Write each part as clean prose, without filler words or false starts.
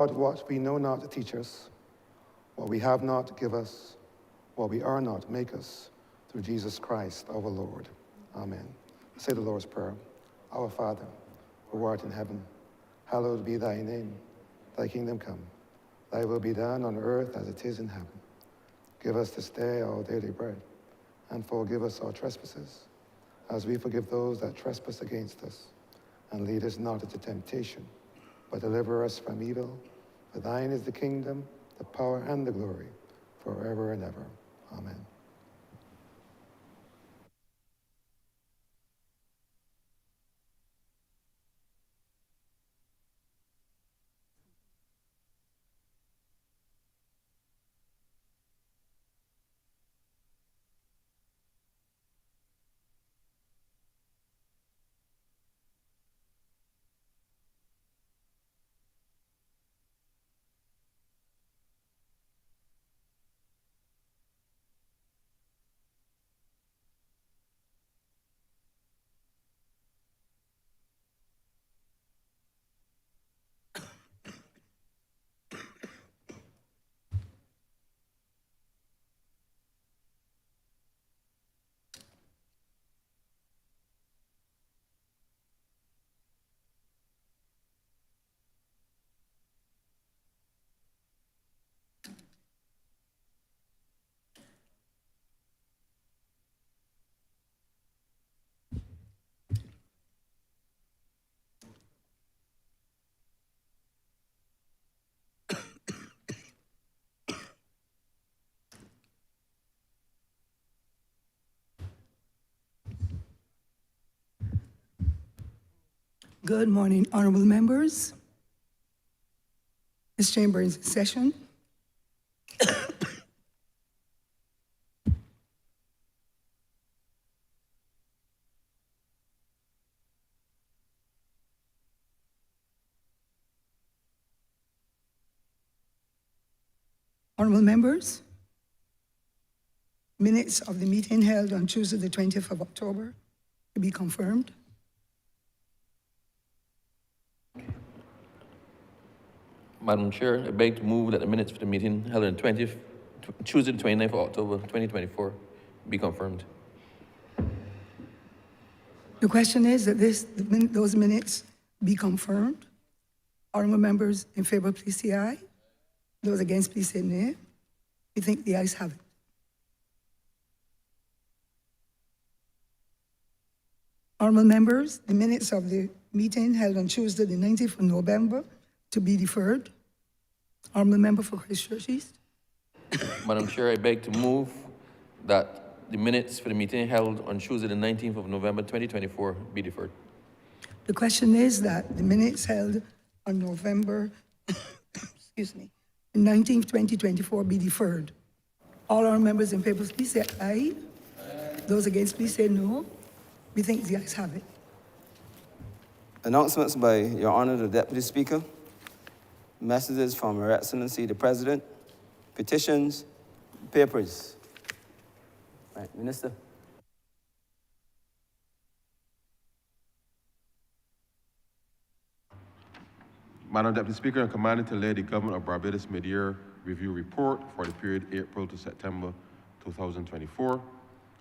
Lord, what we know not, teach us. What we have not, give us. What we are not, make us. Through Jesus Christ, our Lord. Amen. Say the Lord's Prayer. Our Father, who art in heaven, hallowed be thy name. Thy kingdom come. Thy will be done on earth as it is in heaven. Give us this day our daily bread, and forgive us our trespasses, as we forgive those that trespass against us. And lead us not into temptation, but deliver us from evil. For thine is the kingdom, the power, and the glory, forever and ever. Amen. Good morning, honorable members. This chamber is in session. Honorable members, minutes of the meeting held on Tuesday, the 20th of October, to be confirmed. Madam Chair, I beg to move that the minutes for the meeting held on Tuesday, the 29th of October, 2024, be confirmed. The question is that those minutes be confirmed. Honorable members in favor, please say aye. Those against, please say nay. We think the ayes have it. Honorable members, the minutes of the meeting held on Tuesday, the 19th of November, to be deferred. Honorable member for Christchurch East. Madam Chair, I beg to move that the minutes for the meeting held on Tuesday, the 19th of November, 2024, be deferred. The question is that the minutes held on November, excuse me, 19th, 2024 be deferred. All our members in favor, please say aye. Those against, please say no. We think the ayes have it. Announcements by Your Honor, the Deputy Speaker. Messages from Her Excellency, the President. Petitions, papers. Right, Minister. Madam Deputy Speaker, I'm commanded to lay the Government of Barbados mid-year review report for the period April to September 2024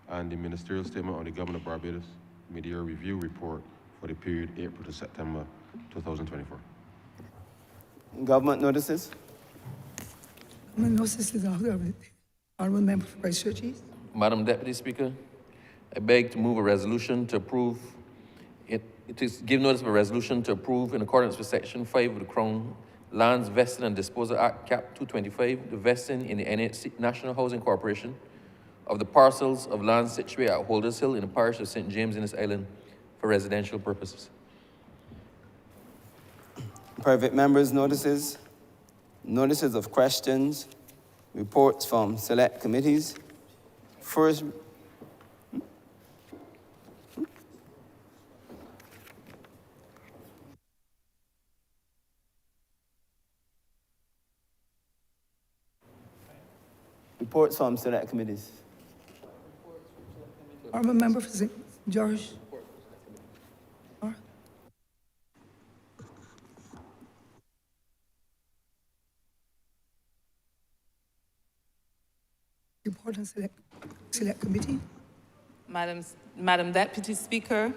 and the ministerial statement on the Government of Barbados mid-year review report for the period April to September 2024. Government notices. Government notices of the honorable member for Christchurch East. Madam Deputy Speaker, I beg to move a resolution to approve it is give notice of a resolution to approve in accordance with Section 5 of the Crown Lands Vesting and Disposal Act, Cap 225, the vesting in the NHC, National Housing Corporation of the parcels of land situated at Holders Hill in the parish of St. James in this island for residential purposes. Private members' notices. Notices of questions. Reports from select committees. First, reports from select committees. Honorable member for St. George. Report on select committee. Madam Deputy Speaker,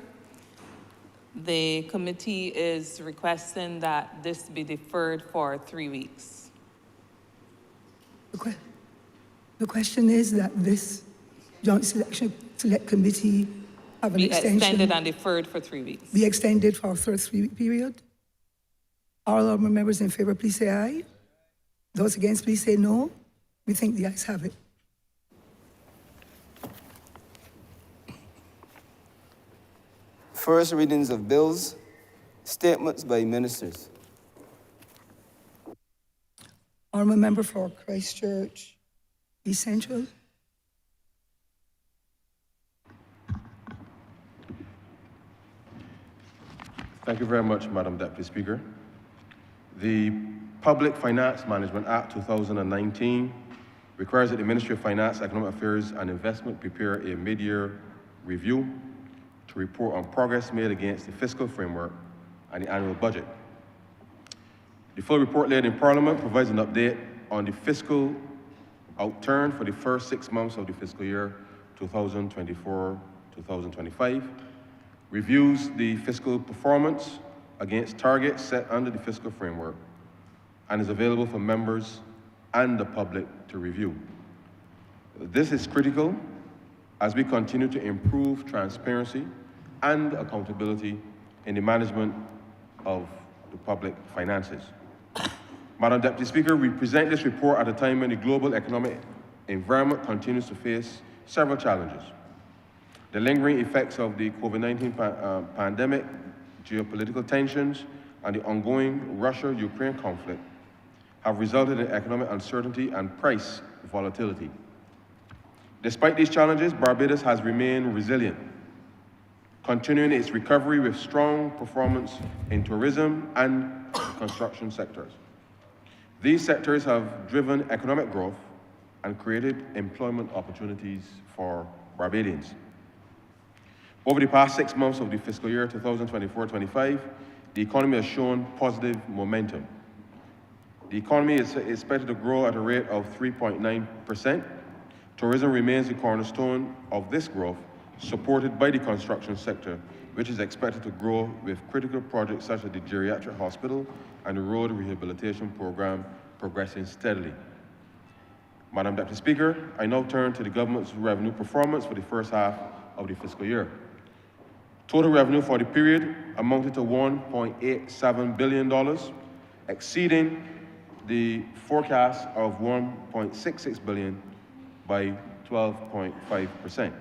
the committee is requesting that this be deferred for 3 weeks. The question is that this joint select committee have an Be extension. extended and deferred for 3 weeks. Be extended for a third 3-week period. All honourable members in favour, please say aye. Those against, please say no. We think the ayes have it. First readings of bills, statements by ministers. Honourable member for Christchurch East Central. Thank you very much, Madam Deputy Speaker. The Public Finance Management Act 2019 requires that the Ministry of Finance, Economic Affairs and Investment prepare a mid-year review to report on progress made against the fiscal framework and the annual budget. The full report laid in Parliament provides an update on the fiscal outturn for the first 6 months of the fiscal year 2024-2025, reviews the fiscal performance against targets set under the fiscal framework, and is available for members and the public to review. This is critical as we continue to improve transparency and accountability in the management of the public finances. Madam Deputy Speaker, we present this report at a time when the global economic environment continues to face several challenges. The lingering effects of the COVID-19 pandemic, geopolitical tensions, and the ongoing Russia-Ukraine conflict have resulted in economic uncertainty and price volatility. Despite these challenges, Barbados has remained resilient, continuing its recovery with strong performance in tourism and construction sectors. These sectors have driven economic growth and created employment opportunities for Barbadians. Over the past 6 months of the fiscal year 2024-25, the economy has shown positive momentum. The economy is expected to grow at a rate of 3.9%. Tourism remains the cornerstone of this growth, supported by the construction sector, which is expected to grow with critical projects such as the geriatric hospital and the road rehabilitation program progressing steadily. Madam Deputy Speaker, I now turn to the government's revenue performance for the first half of the fiscal year. Total revenue for the period amounted to $1.87 billion, exceeding the forecast of $1.66 billion by 12.5%.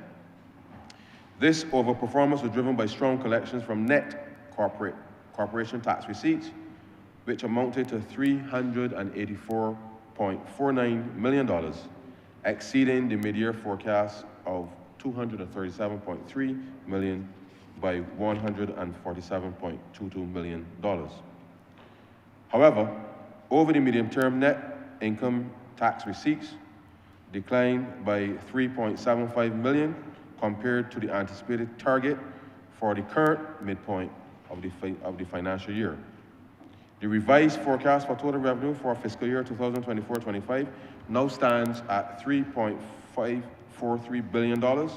This overperformance was driven by strong collections from net corporation tax receipts, which amounted to $384.49 million, exceeding the mid-year forecast of $237.3 million by $147.22 million. However, over the medium term, net income tax receipts declined by $3.75 million compared to the anticipated target for the current midpoint of the financial year. The revised forecast for total revenue for fiscal year 2024-25 now stands at $3.543 billion,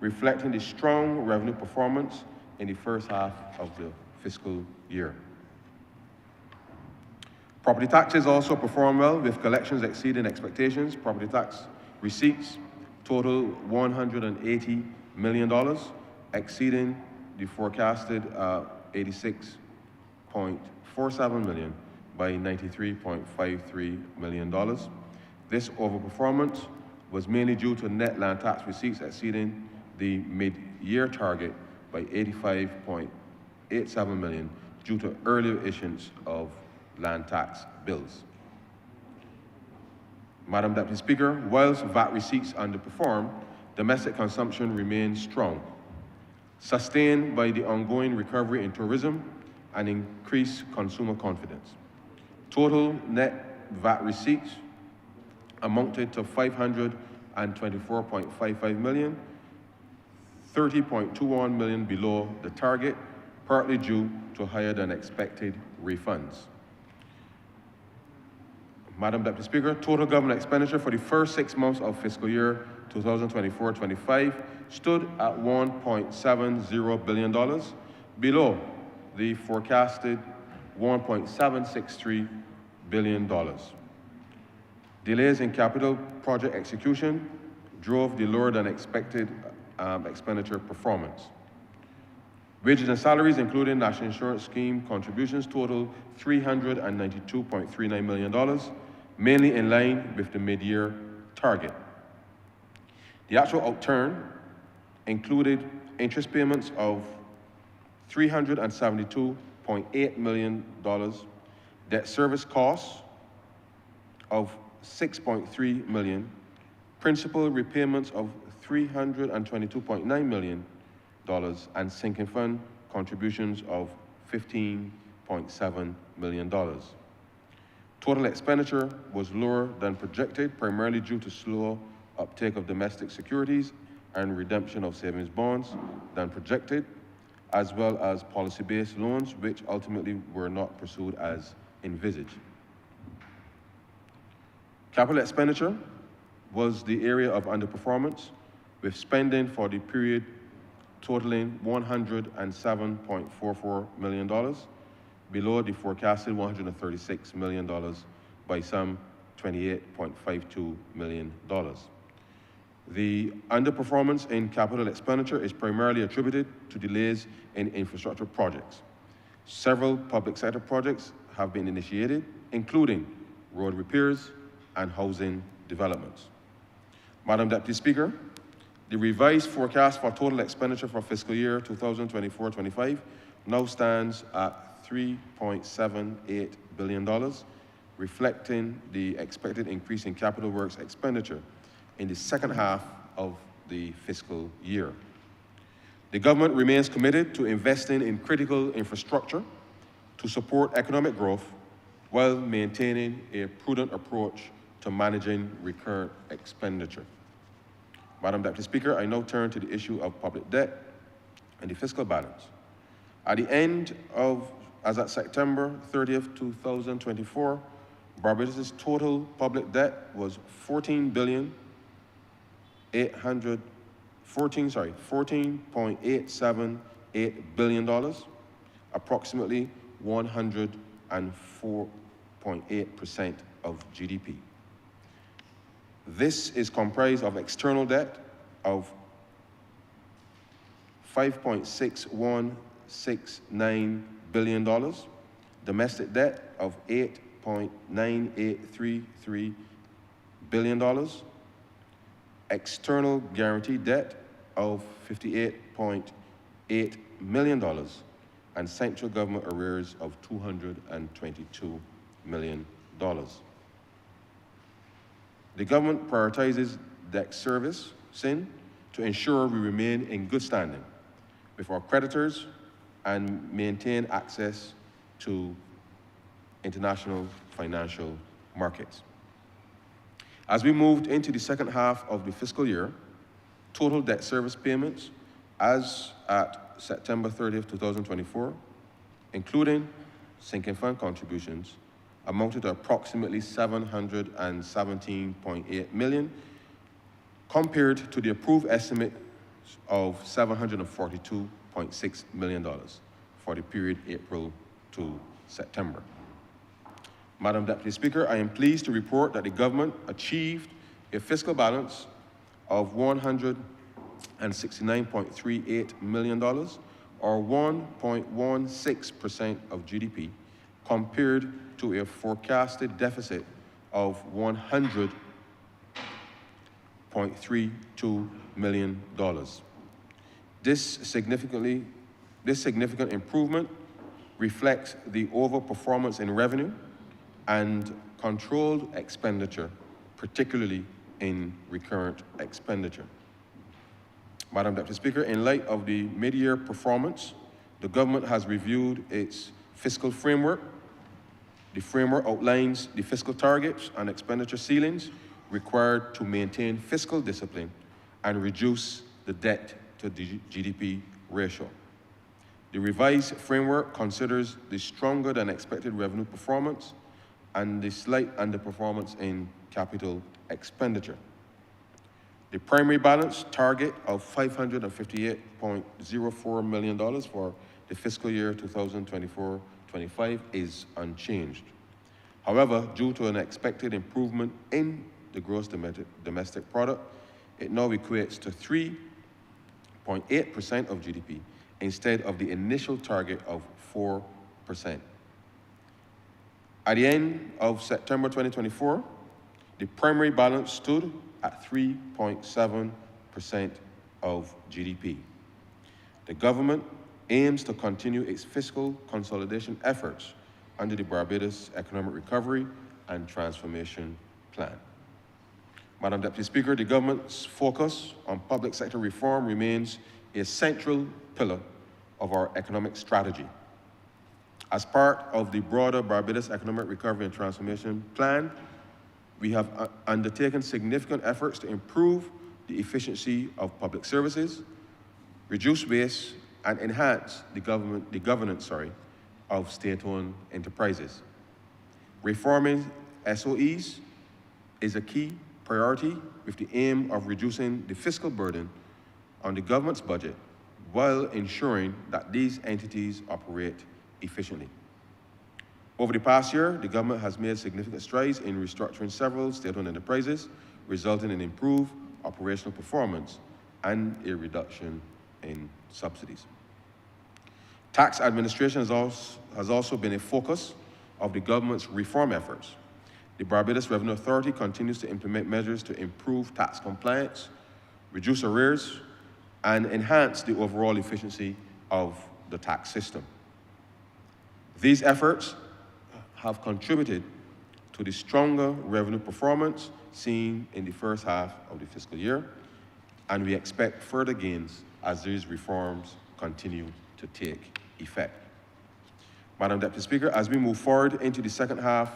reflecting the strong revenue performance in the first half of the fiscal year. Property taxes also performed well, with collections exceeding expectations. Property tax receipts total $180 million, exceeding the forecasted $86.47 million by $93.53 million. This overperformance was mainly due to net land tax receipts exceeding the mid-year target by $85.87 million due to earlier issuance of land tax bills. Madam Deputy Speaker, whilst VAT receipts underperformed, domestic consumption remains strong, sustained by the ongoing recovery in tourism and increased consumer confidence. Total net VAT receipts amounted to $524.55 million, $30.21 million below the target, partly due to higher than expected refunds. Madam Deputy Speaker, total government expenditure for the first 6 months of fiscal year 2024-25 stood at $1.70 billion, below the forecasted $1.763 billion. Delays in capital project execution drove the lower than expected expenditure performance. Wages and salaries, including National Insurance Scheme contributions, total $392.39 million, mainly in line with the mid-year target. The actual outturn included interest payments of $372.8 million, debt service costs of $6.3 million, principal repayments of $322.9 million, and sinking fund contributions of $15.7 million. Total expenditure was lower than projected, primarily due to slower uptake of domestic securities and redemption of savings bonds than projected, as well as policy-based loans, which ultimately were not pursued as envisaged. Capital expenditure was the area of underperformance, with spending for the period totaling $107.44 million, below the forecasted $136 million by some $28.52 million. The underperformance in capital expenditure is primarily attributed to delays in infrastructure projects. Several public sector projects have been initiated, including road repairs and housing developments. Madam Deputy Speaker, the revised forecast for total expenditure for fiscal year 2024-25 now stands at $3.78 billion, reflecting the expected increase in capital works expenditure in the second half of the fiscal year. The government remains committed to investing in critical infrastructure to support economic growth while maintaining a prudent approach to managing recurrent expenditure. Madam Deputy Speaker, I now turn to the issue of public debt and the fiscal balance. At the end of, as at September 30th, 2024, Barbados' total public debt was $14.878 billion, approximately 104.8% of GDP. This is comprised of external debt of $5.6169 billion, domestic debt of $8.9833 billion, external guarantee debt of $58.8 million, and central government arrears of $222 million. The government prioritizes debt servicing to ensure we remain in good standing with our creditors and maintain access to international financial markets. As we moved into the second half of the fiscal year, total debt service payments as at September 30th, 2024, including sinking fund contributions, amounted to approximately $717.8 million, compared to the approved estimate of $742.6 million for the period April to September. Madam Deputy Speaker, I am pleased to report that the government achieved a fiscal balance of $169.38 million, or 1.16% of GDP, compared to a forecasted deficit of $100.32 million. This significant improvement reflects the overperformance in revenue and controlled expenditure, particularly in recurrent expenditure. Madam Deputy Speaker, in light of the mid-year performance, the government has reviewed its fiscal framework. The framework outlines the fiscal targets and expenditure ceilings required to maintain fiscal discipline and reduce the debt to GDP ratio. The revised framework considers the stronger than expected revenue performance and the slight underperformance in capital expenditure. The primary balance target of $558.04 million for the fiscal year 2024-25 is unchanged. However, due to an expected improvement in the gross domestic product, it now equates to 3.8% of GDP instead of the initial target of 4%. At the end of September 2024, the primary balance stood at 3.7% of GDP. The government aims to continue its fiscal consolidation efforts under the Barbados Economic Recovery and Transformation Plan. Madam Deputy Speaker, the government's focus on public sector reform remains a central pillar of our economic strategy. As part of the broader Barbados Economic Recovery and Transformation Plan, we have undertaken significant efforts to improve the efficiency of public services, reduce waste, and enhance the governance of state-owned enterprises. Reforming SOEs is a key priority with the aim of reducing the fiscal burden on the government's budget while ensuring that these entities operate efficiently. Over the past year, the government has made significant strides in restructuring several state-owned enterprises, resulting in improved operational performance and a reduction in subsidies. Tax administration has also been a focus of the government's reform efforts. The Barbados Revenue Authority continues to implement measures to improve tax compliance, reduce arrears, and enhance the overall efficiency of the tax system. These efforts have contributed to the stronger revenue performance seen in the first half of the fiscal year, and we expect further gains as these reforms continue to take effect. Madam Deputy Speaker, as we move forward into the second half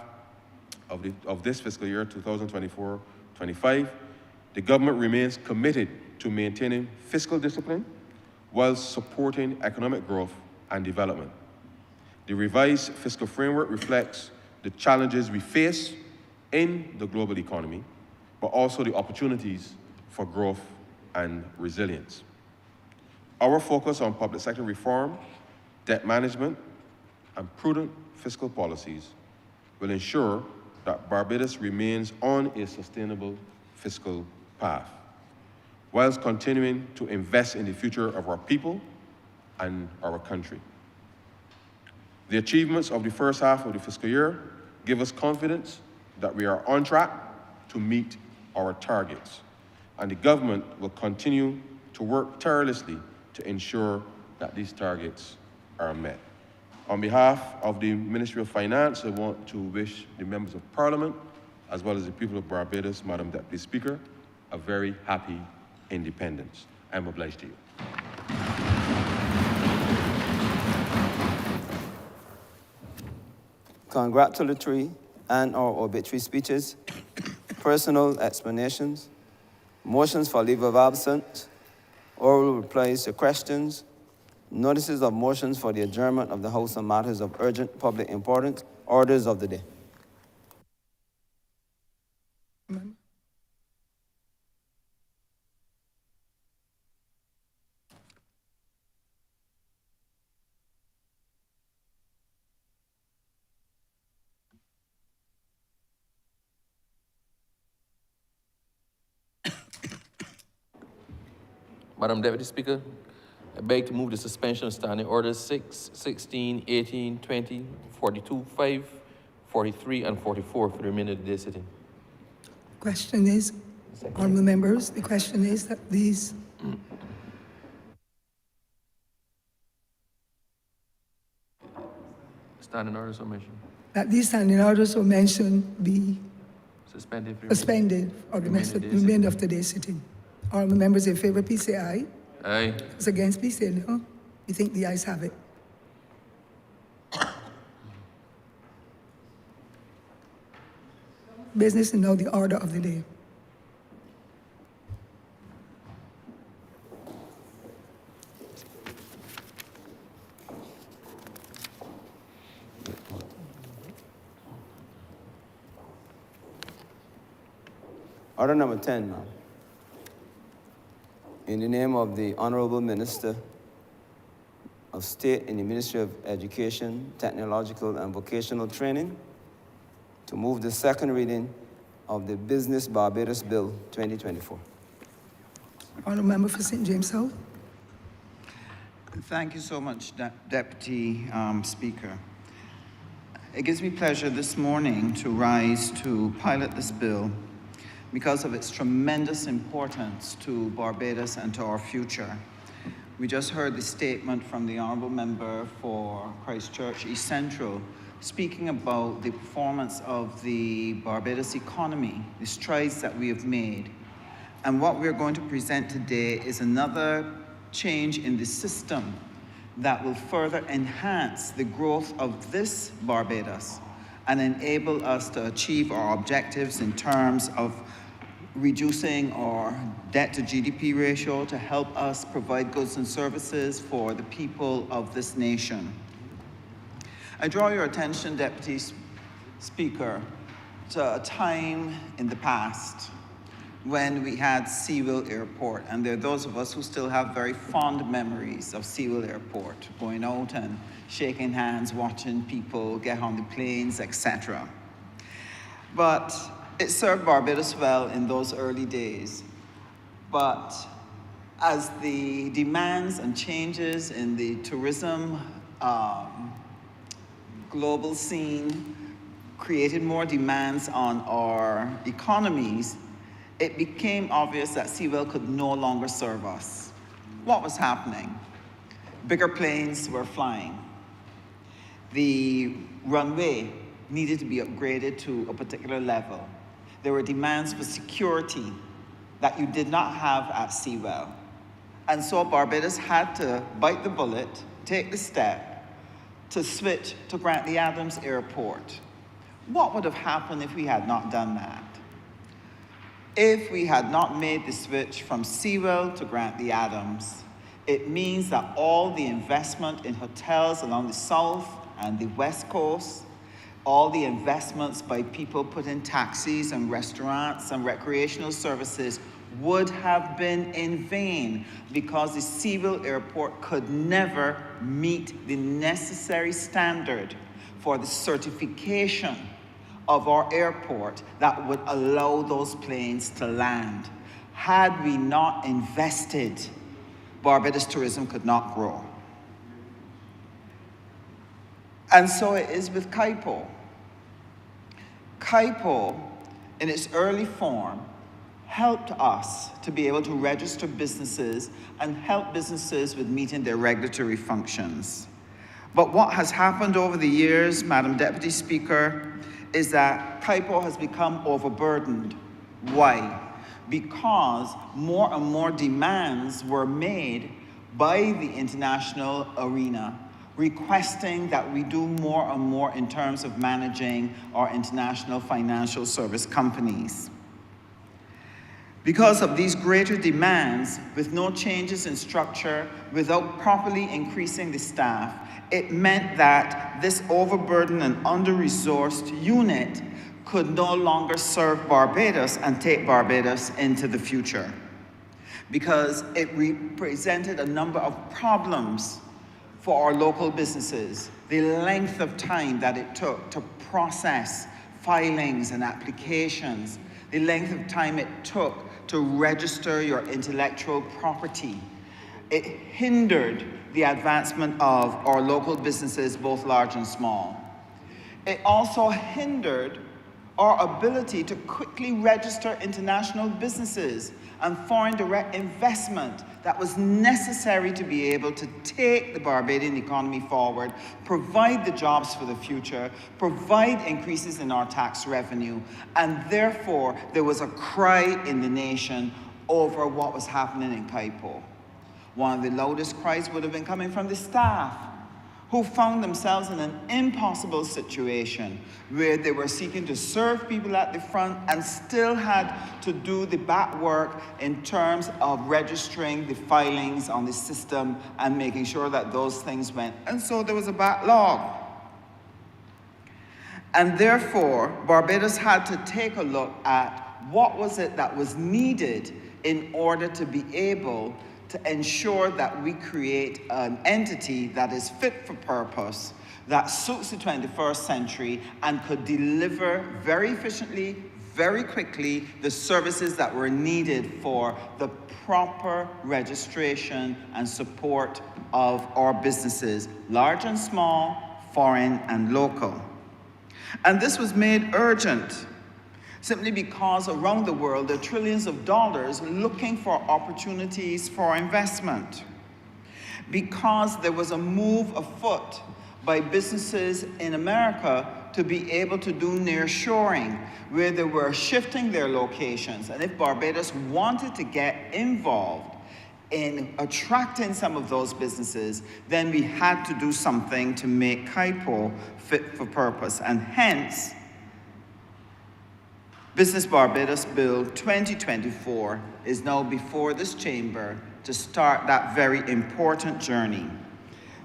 of this fiscal year, 2024-25, the government remains committed to maintaining fiscal discipline while supporting economic growth and development. The revised fiscal framework reflects the challenges we face in the global economy, but also the opportunities for growth and resilience. Our focus on public sector reform, debt management, and prudent fiscal policies will ensure that Barbados remains on a sustainable fiscal path, whilst continuing to invest in the future of our people and our country. The achievements of the first half of the fiscal year give us confidence that we are on track to meet our targets, and the government will continue to work tirelessly to ensure that these targets are met. On behalf of the Ministry of Finance, I want to wish the members of Parliament, as well as the people of Barbados, Madam Deputy Speaker, a very happy independence. I'm obliged to you. Congratulatory and/or obituary speeches, personal explanations, motions for leave of absence, oral replies to questions, notices of motions for the adjournment of the House on matters of urgent public importance, orders of the day. Madam Deputy Speaker, I beg to move the suspension of standing orders 6, 16, 18, 20, 42, 5, 43, and 44 for the remainder of the day sitting. Question is, honourable members, the question is that these Standing orders so mentioned. standing orders were mentioned be Suspended. suspended for the remainder of today's sitting. Honourable members in favour, please say aye. Aye. Those against, please say no. We think the ayes have it. Business is now the order of the day. Order number 10, ma'am. In the name of the Honourable Minister of State in the Ministry of Education, Technological and Vocational Training, to move the second reading of the Business Barbados Bill 2024. Honourable Member for St. James South. Thank you so much, Deputy Speaker. It gives me pleasure this morning to rise to pilot this bill because of its tremendous importance to Barbados and to our future. We just heard the statement from the Honourable Member for Christchurch East Central speaking about the performance of the Barbados economy, the strides that we have made. And what we're going to present today is another change in the system that will further enhance the growth of this Barbados and enable us to achieve our objectives in terms of reducing our debt to GDP ratio to help us provide goods and services for the people of this nation. I draw your attention, Deputy Speaker, to a time in the past when we had Sewell Airport, and there are those of us who still have very fond memories of Sewell Airport, going out and shaking hands, watching people get on the planes, etc. But it served Barbados well in those early days. But as the demands and changes in the tourism global scene created more demands on our economies, it became obvious that Sewell could no longer serve us. What was happening? Bigger planes were flying. The runway needed to be upgraded to a particular level. There were demands for security that you did not have at Sewell. And so Barbados had to bite the bullet, take the step to switch to Grantley Adams Airport. What would have happened if we had not done that? If we had not made the switch from Sewell to Grantley Adams, it means that all the investment in hotels along the south and the west coast, all the investments by people put in taxis and restaurants and recreational services would have been in vain because the Sewell Airport could never meet the necessary standard for the certification of our airport that would allow those planes to land. Had we not invested, Barbados tourism could not grow. And so it is with KIPO. KIPO, in its early form, helped us to be able to register businesses and help businesses with meeting their regulatory functions. But what has happened over the years, Madam Deputy Speaker, is that KIPO has become overburdened. Why? Because more and more demands were made by the international arena, requesting that we do more and more in terms of managing our international financial service companies. Because of these greater demands, with no changes in structure, without properly increasing the staff, it meant that this overburdened and under-resourced unit could no longer serve Barbados and take Barbados into the future, because it represented a number of problems for our local businesses. The length of time that it took to process filings and applications, the length of time it took to register your intellectual property. It hindered the advancement of our local businesses, both large and small. It also hindered our ability to quickly register international businesses and foreign direct investment that was necessary to be able to take the Barbadian economy forward, provide the jobs for the future, provide increases in our tax revenue, and therefore there was a cry in the nation over what was happening in KIPO. One of the loudest cries would have been coming from the staff, who found themselves in an impossible situation where they were seeking to serve people at the front and still had to do the back work in terms of registering the filings on the system and making sure that those things went. And so there was a backlog. And therefore, Barbados had to take a look at what was it that was needed in order to be able to ensure that we create an entity that is fit for purpose, that suits the 21st century, and could deliver very efficiently, very quickly, the services that were needed for the proper registration and support of our businesses, large and small, foreign and local. And this was made urgent simply because around the world there are trillions of dollars looking for opportunities for investment. Because there was a move afoot by businesses in America to be able to do nearshoring, where they were shifting their locations. And if Barbados wanted to get involved in attracting some of those businesses, then we had to do something to make CAIPO fit for purpose. And hence, Business Barbados Bill 2024 is now before this chamber to start that very important journey.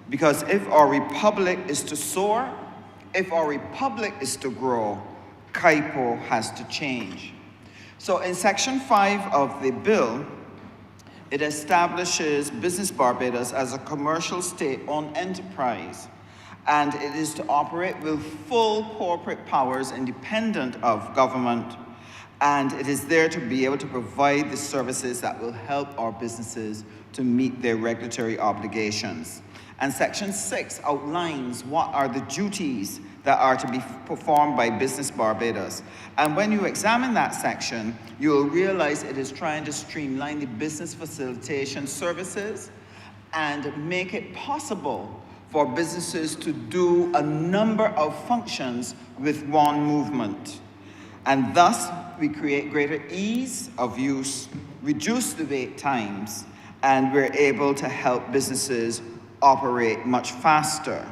Because if our republic is to soar, if our republic is to grow, CAIPO has to change. So in Section 5 of the bill, it establishes Business Barbados as a commercial state-owned enterprise, and it is to operate with full corporate powers independent of government, and it is there to be able to provide the services that will help our businesses to meet their regulatory obligations. And Section 6 outlines what are the duties that are to be performed by Business Barbados. And when you examine that section, you'll realize it is trying to streamline the business facilitation services and make it possible for businesses to do a number of functions with one movement. And thus, we create greater ease of use, reduce the wait times, and we're able to help businesses operate much faster.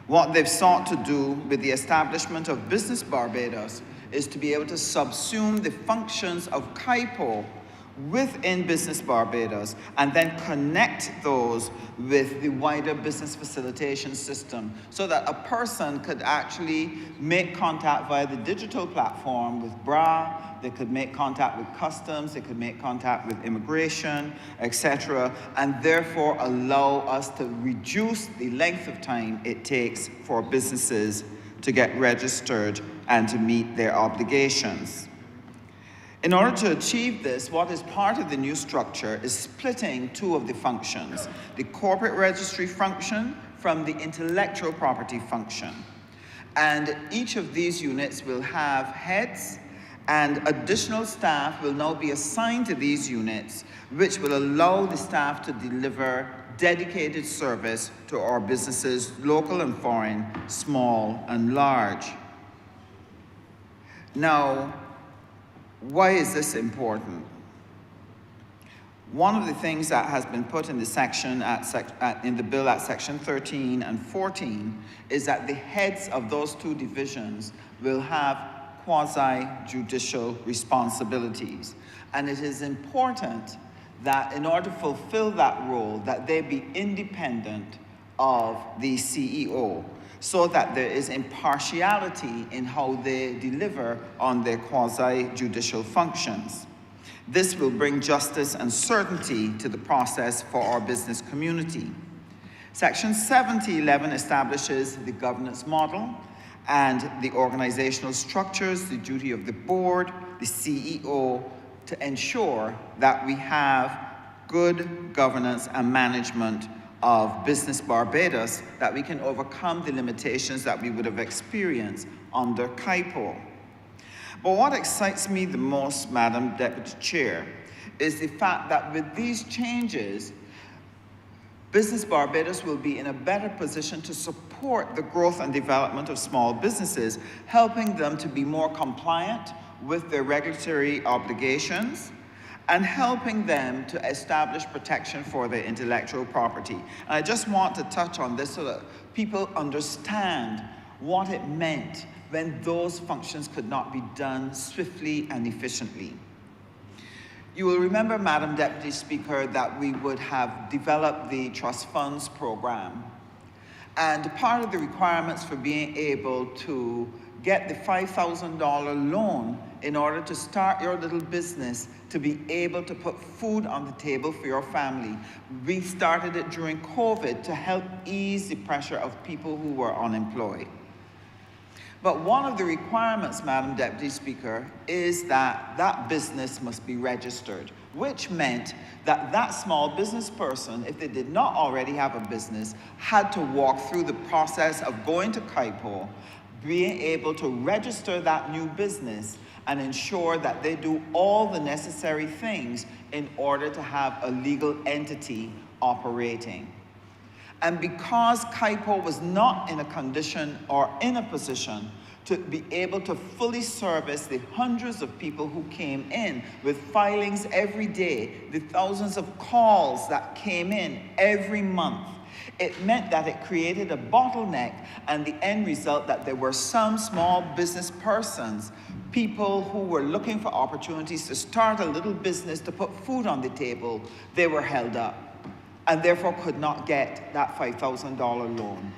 What they've sought to do with the establishment of Business Barbados is to be able to subsume the functions of CAIPO within Business Barbados and then connect those with the wider business facilitation system so that a person could actually make contact via the digital platform with BRA, they could make contact with customs, they could make contact with immigration, etc., and therefore allow us to reduce the length of time it takes for businesses to get registered and to meet their obligations. In order to achieve this, what is part of the new structure is splitting two of the functions, the corporate registry function from the intellectual property function. And each of these units will have heads, and additional staff will now be assigned to these units, which will allow the staff to deliver dedicated service to our businesses, local and foreign, small and large. Now, why is this important? One of the things that has been put in the section in the bill at section 13 and 14 is that the heads of those two divisions will have quasi-judicial responsibilities. And it is important that in order to fulfill that role, that they be independent of the CEO, so that there is impartiality in how they deliver on their quasi-judicial functions. This will bring justice and certainty to the process for our business community. Section 7011 establishes the governance model and the organizational structures, the duty of the board, the CEO, to ensure that we have good governance and management of Business Barbados, that we can overcome the limitations that we would have experienced under CAIPO. But what excites me the most, Madam Deputy Chair, is the fact that with these changes, Business Barbados will be in a better position to support the growth and development of small businesses, helping them to be more compliant with their regulatory obligations, and helping them to establish protection for their intellectual property. And I just want to touch on this so that people understand what it meant when those functions could not be done swiftly and efficiently. You will remember, Madam Deputy Speaker, that we would have developed the Trust Funds Program. And part of the requirements for being able to get the $5,000 loan in order to start your little business, to be able to put food on the table for your family. We started it during COVID to help ease the pressure of people who were unemployed. But one of the requirements, Madam Deputy Speaker, is that that business must be registered, which meant that that small business person, if they did not already have a business, had to walk through the process of going to KIPO, being able to register that new business and ensure that they do all the necessary things in order to have a legal entity operating. And because KIPO was not in a condition or in a position to be able to fully service the hundreds of people who came in with filings every day, the thousands of calls that came in every month, it meant that it created a bottleneck, and the end result that there were some small business persons, people who were looking for opportunities to start a little business to put food on the table, they were held up and therefore could not get that $5,000 loan.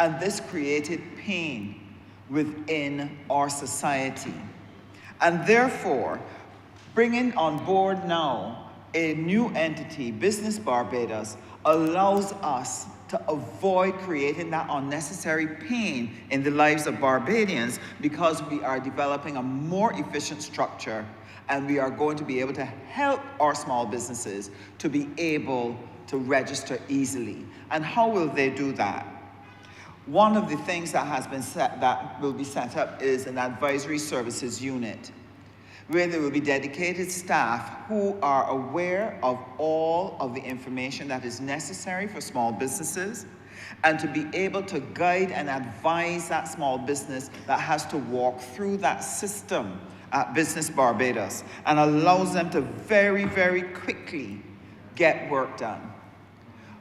And this created pain within our society. And therefore, bringing on board now a new entity, Business Barbados, allows us to avoid creating that unnecessary pain in the lives of Barbadians, because we are developing a more efficient structure, and we are going to be able to help our small businesses to be able to register easily. And how will they do that? One of the things that has been that will be set up is an advisory services unit, where there will be dedicated staff who are aware of all of the information that is necessary for small businesses, and to be able to guide and advise that small business that has to walk through that system at Business Barbados, and allows them to very, very quickly get work done.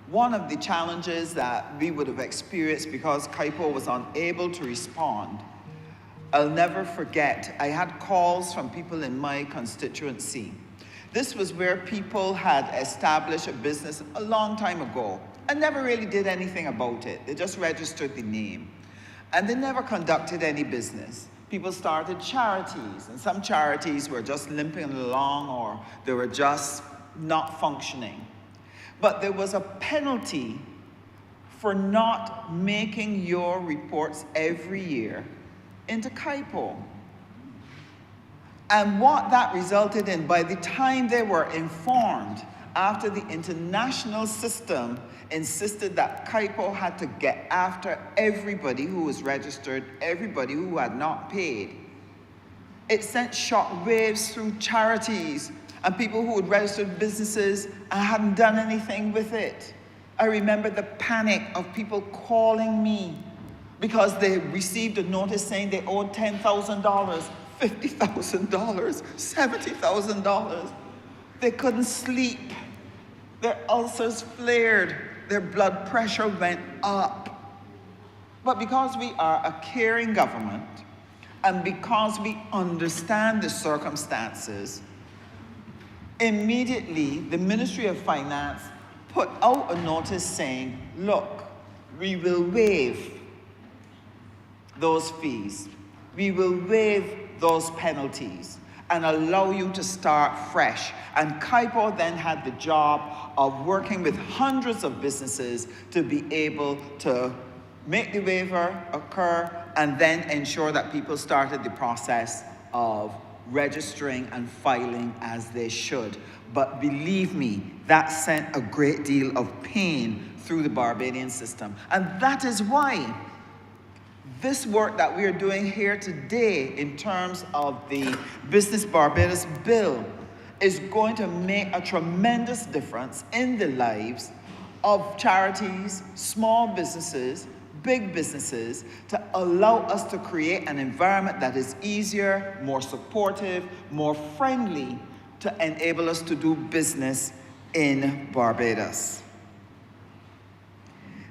One of the challenges that we would have experienced because KIPO was unable to respond, I'll never forget, I had calls from people in my constituency. This was where people had established a business a long time ago and never really did anything about it. They just registered the name. And they never conducted any business. People started charities, and some charities were just limping along, or they were just not functioning. But there was a penalty for not making your reports every year into KIPO. And what that resulted in, by the time they were informed, after the international system insisted that KIPO had to get after everybody who was registered, everybody who had not paid, it sent shock waves through charities and people who had registered businesses and hadn't done anything with it. I remember the panic of people calling me because they received a notice saying they owed $10,000, $50,000, $70,000. They couldn't sleep. Their ulcers flared. Their blood pressure went up. But because we are a caring government, and because we understand the circumstances, immediately the Ministry of Finance put out a notice saying, look, we will waive those fees. We will waive those penalties and allow you to start fresh. And KIPO then had the job of working with hundreds of businesses to be able to make the waiver occur and then ensure that people started the process of registering and filing as they should. But believe me, that sent a great deal of pain through the Barbadian system. And that is why this work that we are doing here today in terms of the Business Barbados Bill is going to make a tremendous difference in the lives of charities, small businesses, big businesses, to allow us to create an environment that is easier, more supportive, more friendly, to enable us to do business in Barbados.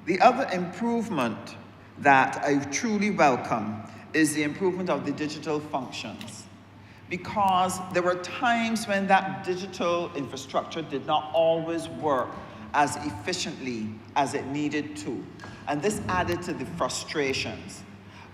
The other improvement that I truly welcome is the improvement of the digital functions, because there were times when that digital infrastructure did not always work as efficiently as it needed to. And this added to the frustrations.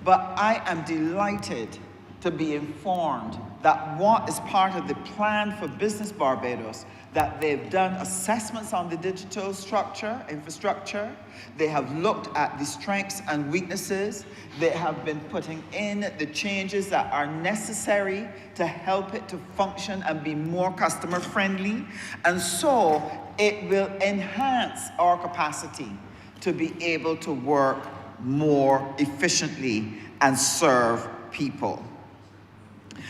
But I am delighted to be informed that what is part of the plan for Business Barbados, that they've done assessments on the digital infrastructure. They have looked at the strengths and weaknesses. They have been putting in the changes that are necessary to help it to function and be more customer friendly. And so it will enhance our capacity to be able to work more efficiently and serve people.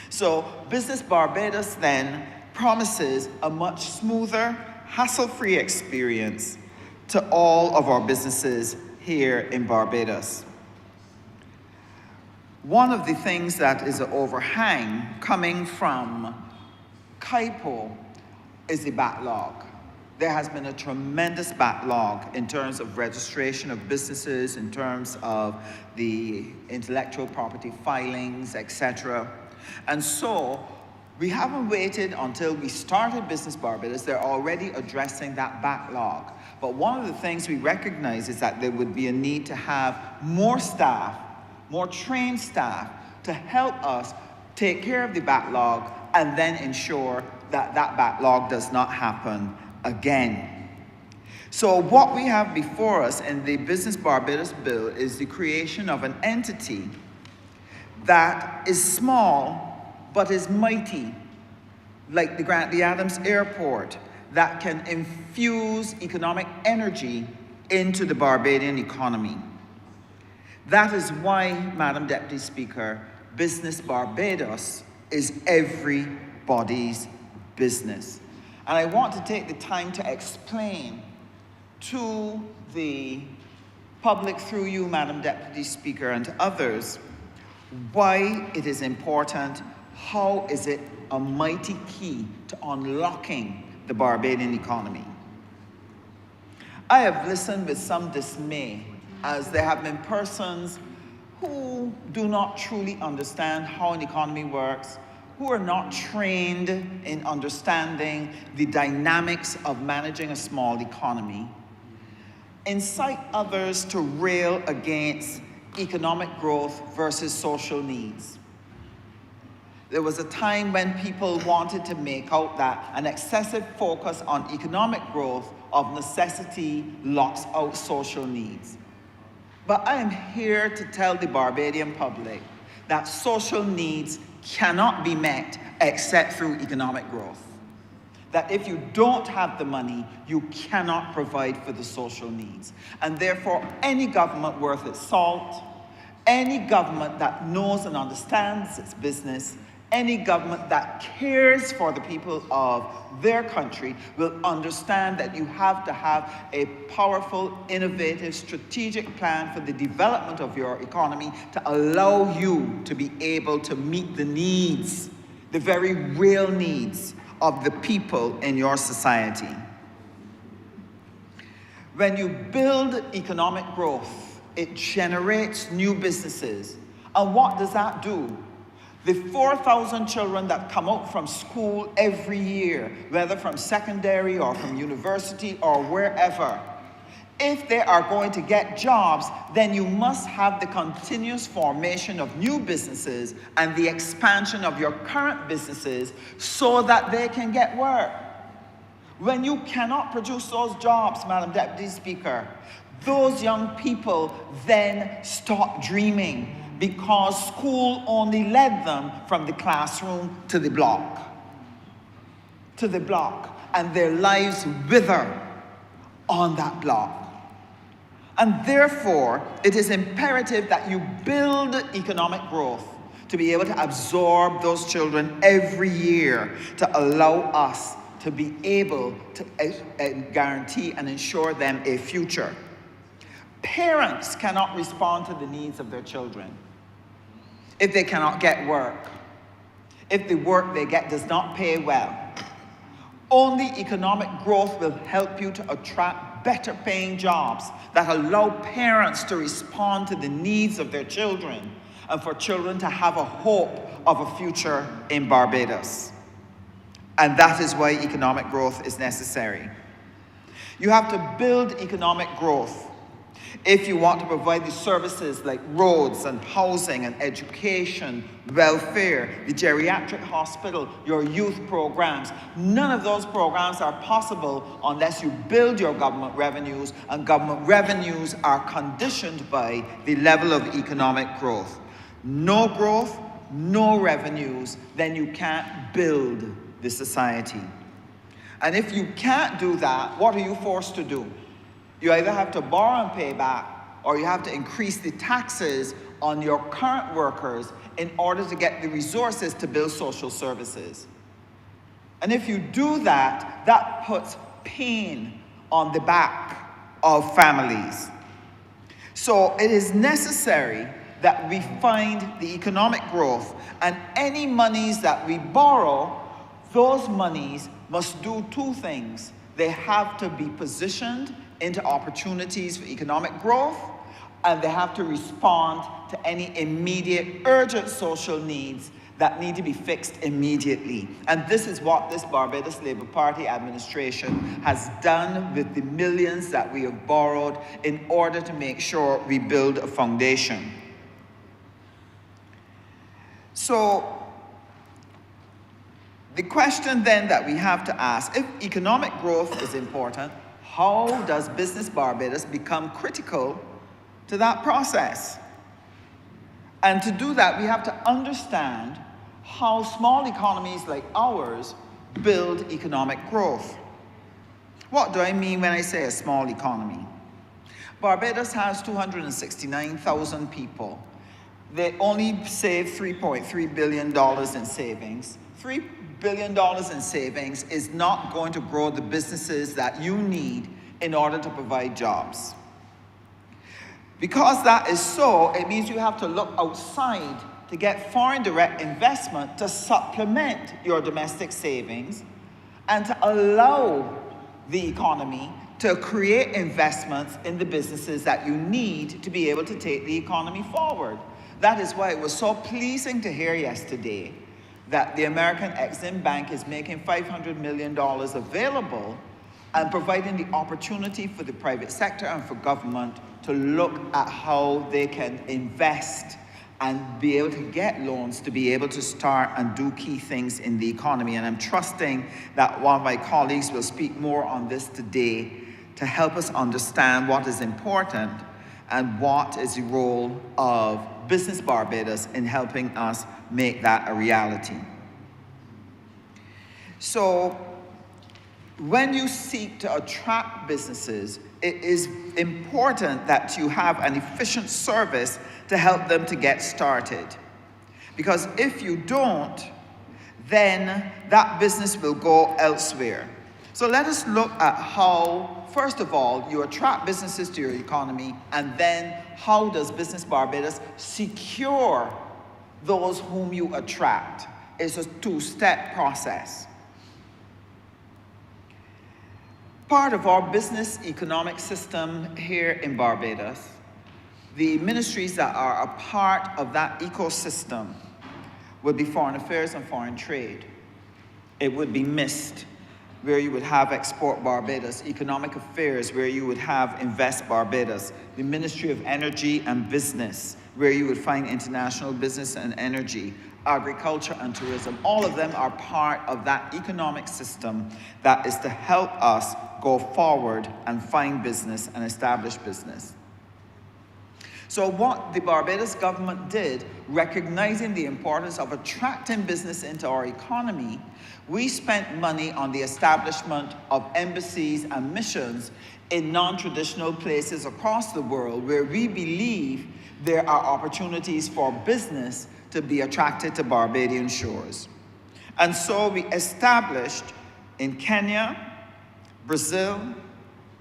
So Business Barbados then promises a much smoother, hassle-free experience to all of our businesses here in Barbados. One of the things that is an overhang coming from CAIPO is the backlog. There has been a tremendous backlog in terms of registration of businesses, in terms of the intellectual property filings, etc. And so we haven't waited until we started Business Barbados. They're already addressing that backlog. But one of the things we recognize is that there would be a need to have more staff, more trained staff, to help us take care of the backlog and then ensure that that backlog does not happen again. So what we have before us in the Business Barbados Bill is the creation of an entity that is small but is mighty, like the Grantley Adams Airport, that can infuse economic energy into the Barbadian economy. That is why, Madam Deputy Speaker, Business Barbados is everybody's business. And I want to take the time to explain to the public through you, Madam Deputy Speaker, and to others, why it is important, how is it a mighty key to unlocking the Barbadian economy. I have listened with some dismay as there have been persons who do not truly understand how an economy works, who are not trained in understanding the dynamics of managing a small economy, incite others to rail against economic growth versus social needs. There was a time when people wanted to make out that an excessive focus on economic growth of necessity locks out social needs. But I am here to tell the Barbadian public that social needs cannot be met except through economic growth. That if you don't have the money, you cannot provide for the social needs. And therefore, any government worth its salt, any government that knows and understands its business, any government that cares for the people of their country will understand that you have to have a powerful, innovative, strategic plan for the development of your economy to allow you to be able to meet the needs, the very real needs of the people in your society. When you build economic growth, it generates new businesses. And what does that do? The 4,000 children that come out from school every year, whether from secondary or from university or wherever, if they are going to get jobs, then you must have the continuous formation of new businesses and the expansion of your current businesses so that they can get work. When you cannot produce those jobs, Madam Deputy Speaker, those young people then stop dreaming, because school only led them from the classroom to the block, and their lives wither on that block. And therefore, it is imperative that you build economic growth to be able to absorb those children every year, to allow us to be able to guarantee and ensure them a future. Parents cannot respond to the needs of their children if they cannot get work, if the work they get does not pay well. Only economic growth will help you to attract better paying jobs that allow parents to respond to the needs of their children and for children to have a hope of a future in Barbados. And that is why economic growth is necessary. You have to build economic growth. If you want to provide the services like roads and housing and education, welfare, the geriatric hospital, your youth programs, none of those programs are possible unless you build your government revenues, and government revenues are conditioned by the level of economic growth. No growth, no revenues, then you can't build the society. And if you can't do that, what are you forced to do? You either have to borrow and pay back, or you have to increase the taxes on your current workers in order to get the resources to build social services. And if you do that, that puts pain on the back of families. So it is necessary that we find the economic growth, and any monies that we borrow, those monies must do two things. They have to be positioned into opportunities for economic growth, and they have to respond to any immediate, urgent social needs that need to be fixed immediately. And this is what this Barbados Labour Party administration has done with the millions that we have borrowed in order to make sure we build a foundation. So, the question then that we have to ask, if economic growth is important, how does Business Barbados become critical to that process? And to do that, we have to understand how small economies like ours build economic growth. What do I mean when I say a small economy? Barbados has 269,000 people. They only save $3.3 billion in savings. $3 billion in savings is not going to grow the businesses that you need in order to provide jobs. Because that is so, it means you have to look outside to get foreign direct investment to supplement your domestic savings and to allow the economy to create investments in the businesses that you need to be able to take the economy forward. That is why it was so pleasing to hear yesterday that the American Exim Bank is making $500 million available and providing the opportunity for the private sector and for government to look at how they can invest and be able to get loans to be able to start and do key things in the economy. And I'm trusting that one of my colleagues will speak more on this today to help us understand what is important and what is the role of Business Barbados in helping us make that a reality. So, when you seek to attract businesses, it is important that you have an efficient service to help them to get started. Because if you don't, then that business will go elsewhere. So let us look at how, first of all, you attract businesses to your economy, and then how does Business Barbados secure those whom you attract. It's a two-step process. Part of our business economic system here in Barbados, the ministries that are a part of that ecosystem would be Foreign Affairs and Foreign Trade. It would be MIST, where you would have Export Barbados, Economic Affairs, where you would have Invest Barbados, the Ministry of Energy and Business, where you would find International Business and Energy, Agriculture and Tourism. All of them are part of that economic system that is to help us go forward and find business and establish business. So what the Barbados government did, recognizing the importance of attracting business into our economy, we spent money on the establishment of embassies and missions in non-traditional places across the world where we believe there are opportunities for business to be attracted to Barbadian shores. And so we established in Kenya, Brazil,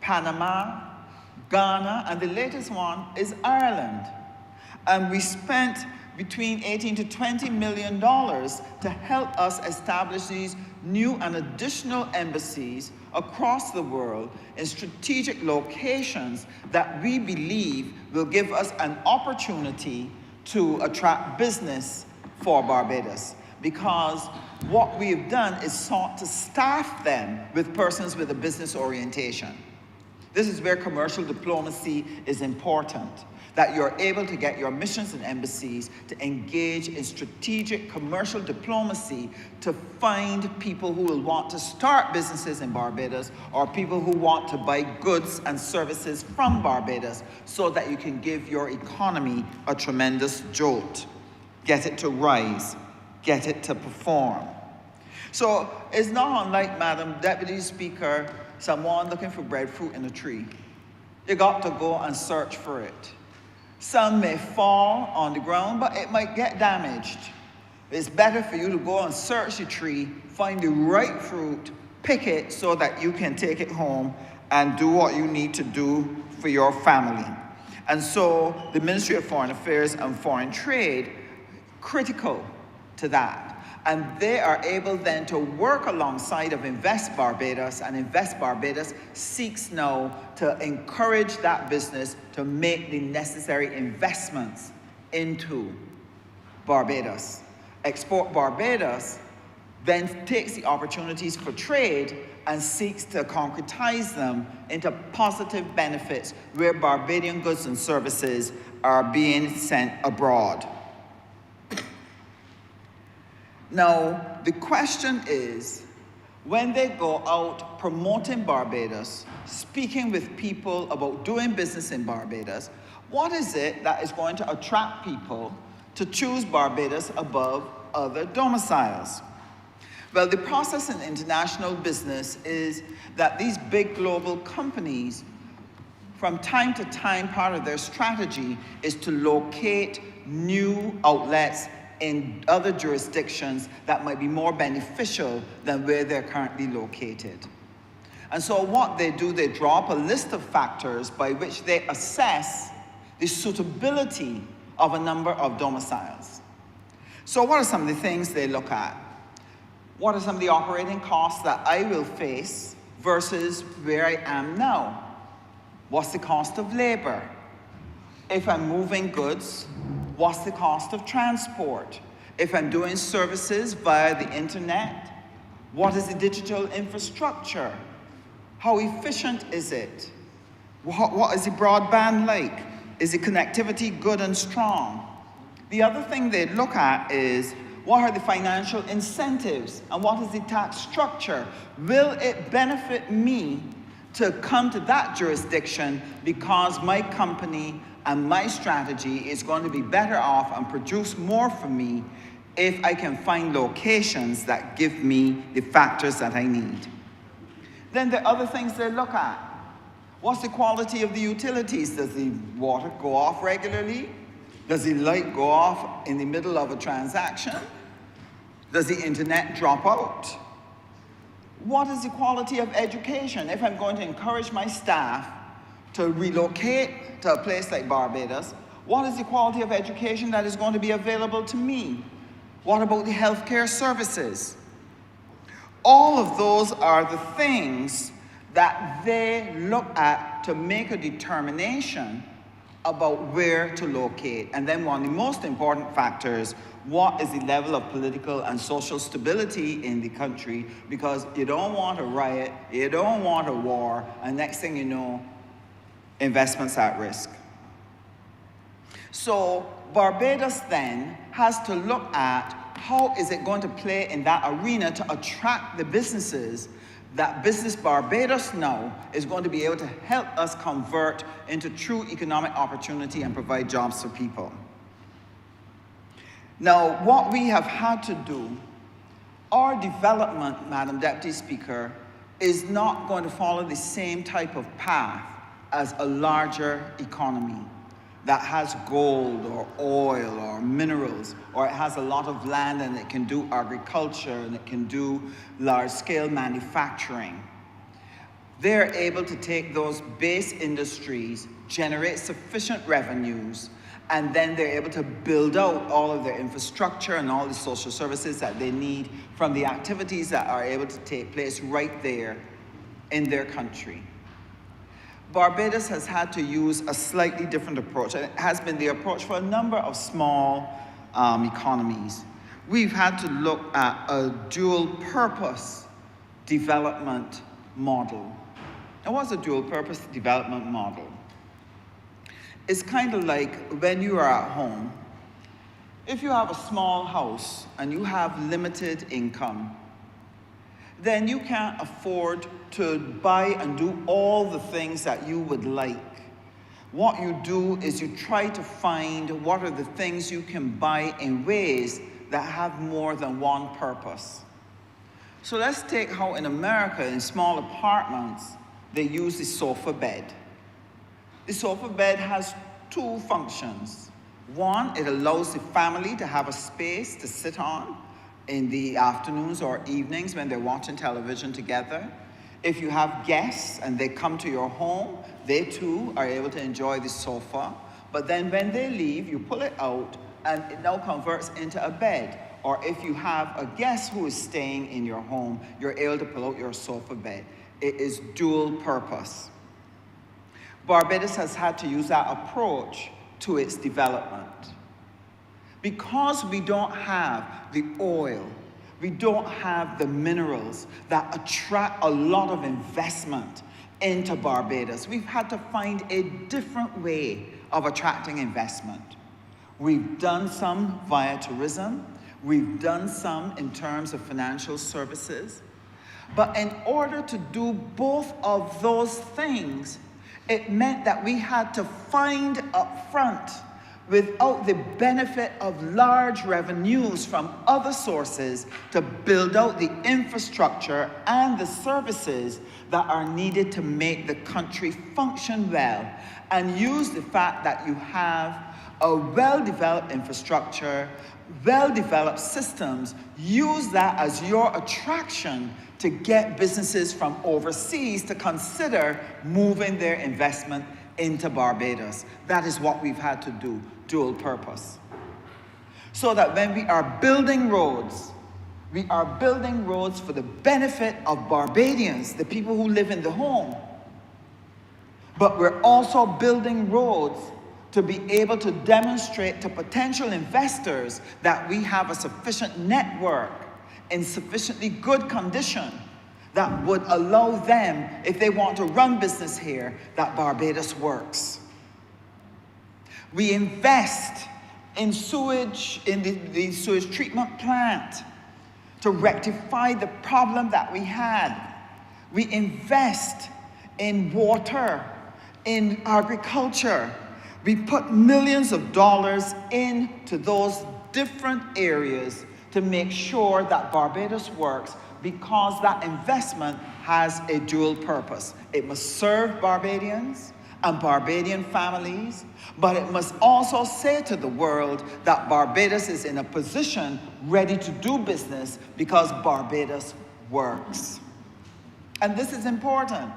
Panama, Ghana, and the latest one is Ireland. And we spent between $18 to $20 million to help us establish these new and additional embassies across the world in strategic locations that we believe will give us an opportunity to attract business for Barbados. Because what we have done is sought to staff them with persons with a business orientation. This is where commercial diplomacy is important, that you're able to get your missions and embassies to engage in strategic commercial diplomacy to find people who will want to start businesses in Barbados or people who want to buy goods and services from Barbados so that you can give your economy a tremendous jolt, get it to rise, get it to perform. So it's not unlike, Madam Deputy Speaker, someone looking for breadfruit in a tree. You got to go and search for it. Some may fall on the ground, but it might get damaged. It's better for you to go and search the tree, find the right fruit, pick it so that you can take it home and do what you need to do for your family. And so the Ministry of Foreign Affairs and Foreign Trade, critical to that. And they are able then to work alongside of Invest Barbados, and Invest Barbados seeks now to encourage that business to make the necessary investments into Barbados. Export Barbados then takes the opportunities for trade and seeks to concretize them into positive benefits where Barbadian goods and services are being sent abroad. Now, the question is, when they go out promoting Barbados, speaking with people about doing business in Barbados, what is it that is going to attract people to choose Barbados above other domiciles? Well, the process in international business is that these big global companies, from time to time, part of their strategy is to locate new outlets in other jurisdictions that might be more beneficial than where they're currently located. And so what they do, they draw up a list of factors by which they assess the suitability of a number of domiciles. So what are some of the things they look at? What are some of the operating costs that I will face versus where I am now? What's the cost of labor? If I'm moving goods, what's the cost of transport? If I'm doing services via the internet, what is the digital infrastructure? How efficient is it? What is the broadband like? Is the connectivity good and strong? The other thing they look at is, what are the financial incentives and what is the tax structure? Will it benefit me to come to that jurisdiction because my company and my strategy is going to be better off and produce more for me if I can find locations that give me the factors that I need. Then the other things they look at. What's the quality of the utilities? Does the water go off regularly? Does the light go off in the middle of a transaction? Does the internet drop out? What is the quality of education? If I'm going to encourage my staff to relocate to a place like Barbados, what is the quality of education that is going to be available to me? What about the healthcare services? All of those are the things that they look at to make a determination about where to locate. And then one of the most important factors, what is the level of political and social stability in the country? Because you don't want a riot, you don't want a war, and next thing you know, investments at risk. So Barbados then has to look at how is it going to play in that arena to attract the businesses that Business Barbados now is going to be able to help us convert into true economic opportunity and provide jobs for people. Now, what we have had to do, our development, Madam Deputy Speaker, is not going to follow the same type of path as a larger economy that has gold or oil or minerals, or it has a lot of land and it can do agriculture and it can do large-scale manufacturing. They're able to take those base industries, generate sufficient revenues, and then they're able to build out all of their infrastructure and all the social services that they need from the activities that are able to take place right there in their country. Barbados has had to use a slightly different approach, and it has been the approach for a number of small economies. We've had to look at a dual purpose development model. And what's a dual-purpose development model? It's kind of like when you are at home. If you have a small house and you have limited income, then you can't afford to buy and do all the things that you would like. What you do is you try to find what are the things you can buy in ways that have more than one purpose. So let's take how in America, in small apartments, they use the sofa bed. The sofa bed has two functions. One, it allows the family to have a space to sit on in the afternoons or evenings when they're watching television together. If you have guests and they come to your home, they too are able to enjoy the sofa. But then when they leave, you pull it out and it now converts into a bed. Or if you have a guest who is staying in your home, you're able to pull out your sofa bed. It is dual purpose. Barbados has had to use that approach to its development. Because we don't have the oil, we don't have the minerals that attract a lot of investment into Barbados, we've had to find a different way of attracting investment. We've done some via tourism, we've done some in terms of financial services, but in order to do both of those things, it meant that we had to find up front, without the benefit of large revenues from other sources, to build out the infrastructure and the services that are needed to make the country function well, and use the fact that you have a well-developed infrastructure, well-developed systems, use that as your attraction to get businesses from overseas to consider moving their investment into Barbados. That is what we've had to do, dual purpose. So that when we are building roads, we are building roads for the benefit of Barbadians, the people who live in the home. But we're also building roads to be able to demonstrate to potential investors that we have a sufficient network in sufficiently good condition that would allow them, if they want to run business here, that Barbados works. We invest in sewage, in the sewage treatment plant to rectify the problem that we had. We invest in water, in agriculture. We put millions of dollars into those different areas to make sure that Barbados works, because that investment has a dual purpose. It must serve Barbadians and Barbadian families, but it must also say to the world that Barbados is in a position ready to do business because Barbados works. And this is important.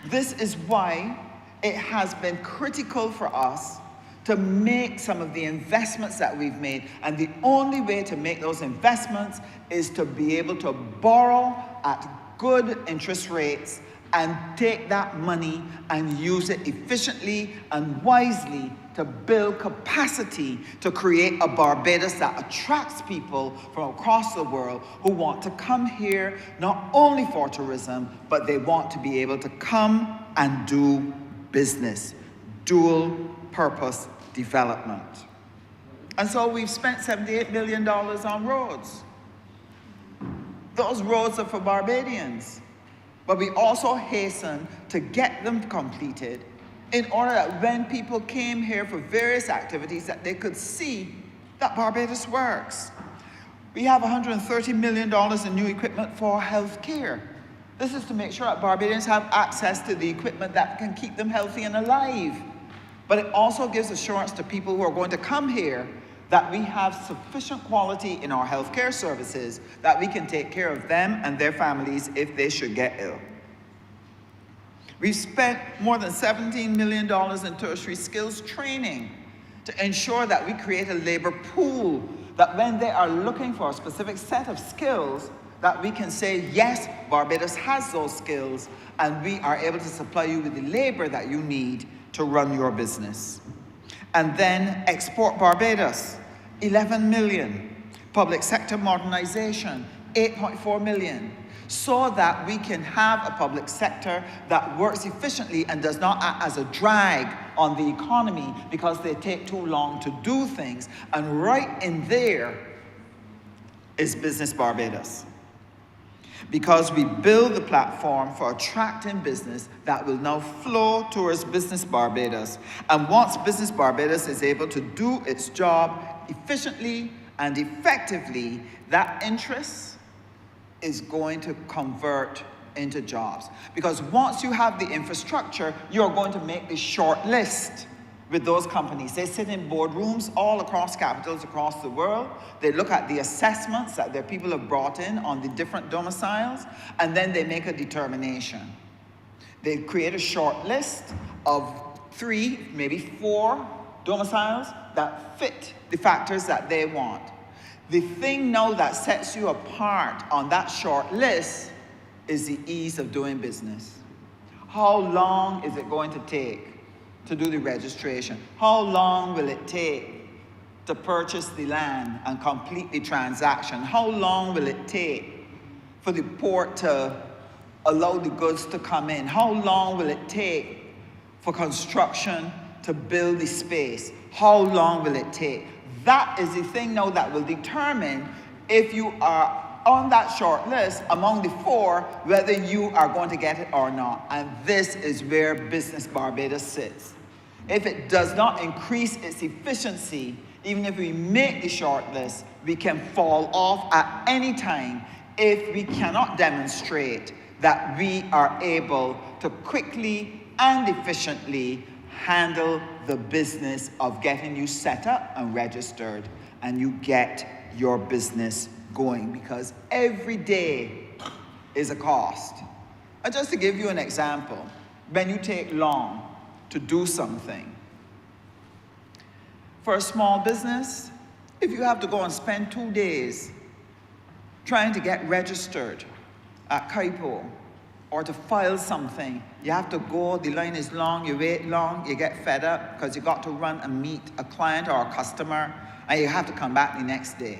This is why it has been critical for us to make some of the investments that we've made. And the only way to make those investments is to be able to borrow at good interest rates and take that money and use it efficiently and wisely to build capacity to create a Barbados that attracts people from across the world who want to come here not only for tourism, but they want to be able to come and do business. Dual purpose development. And so we've spent $78 million on roads. Those roads are for Barbadians, but we also hasten to get them completed in order that when people came here for various activities that they could see that Barbados works. We have $130 million in new equipment for health care. This is to make sure that Barbadians have access to the equipment that can keep them healthy and alive. But it also gives assurance to people who are going to come here that we have sufficient quality in our healthcare services that we can take care of them and their families if they should get ill. We've spent more than $17 million in tertiary skills training to ensure that we create a labor pool that when they are looking for a specific set of skills, that we can say, yes, Barbados has those skills, and we are able to supply you with the labor that you need to run your business. And then Export Barbados, 11 million. Public sector modernization, 8.4 million, so that we can have a public sector that works efficiently and does not act as a drag on the economy because they take too long to do things. And right in there is Business Barbados. Because we build the platform for attracting business that will now flow towards Business Barbados. And once Business Barbados is able to do its job efficiently and effectively, that interest is going to convert into jobs. Because once you have the infrastructure, you're going to make a short list with those companies. They sit in boardrooms all across capitals across the world. They look at the assessments that their people have brought in on the different domiciles, and then they make a determination. They create a short list of 3, maybe 4 domiciles that fit the factors that they want. The thing now that sets you apart on that short list is the ease of doing business. How long is it going to take to do the registration? How long will it take to purchase the land and complete the transaction? How long will it take for the port to allow the goods to come in? How long will it take for construction to build the space? How long will it take? That is the thing now that will determine if you are on that short list among the 4, whether you are going to get it or not. And this is where Business Barbados sits. If it does not increase its efficiency, even if we make the short list, we can fall off at any time if we cannot demonstrate that we are able to quickly and efficiently handle the business of getting you set up and registered, and you get your business going, because every day is a cost. And just to give you an example, when you take long to do something, for a small business, if you have to go and spend 2 days trying to get registered at Kaipo or to file something, you have to go, the line is long, you wait long, you get fed up because you got to run and meet a client or a customer, and you have to come back the next day.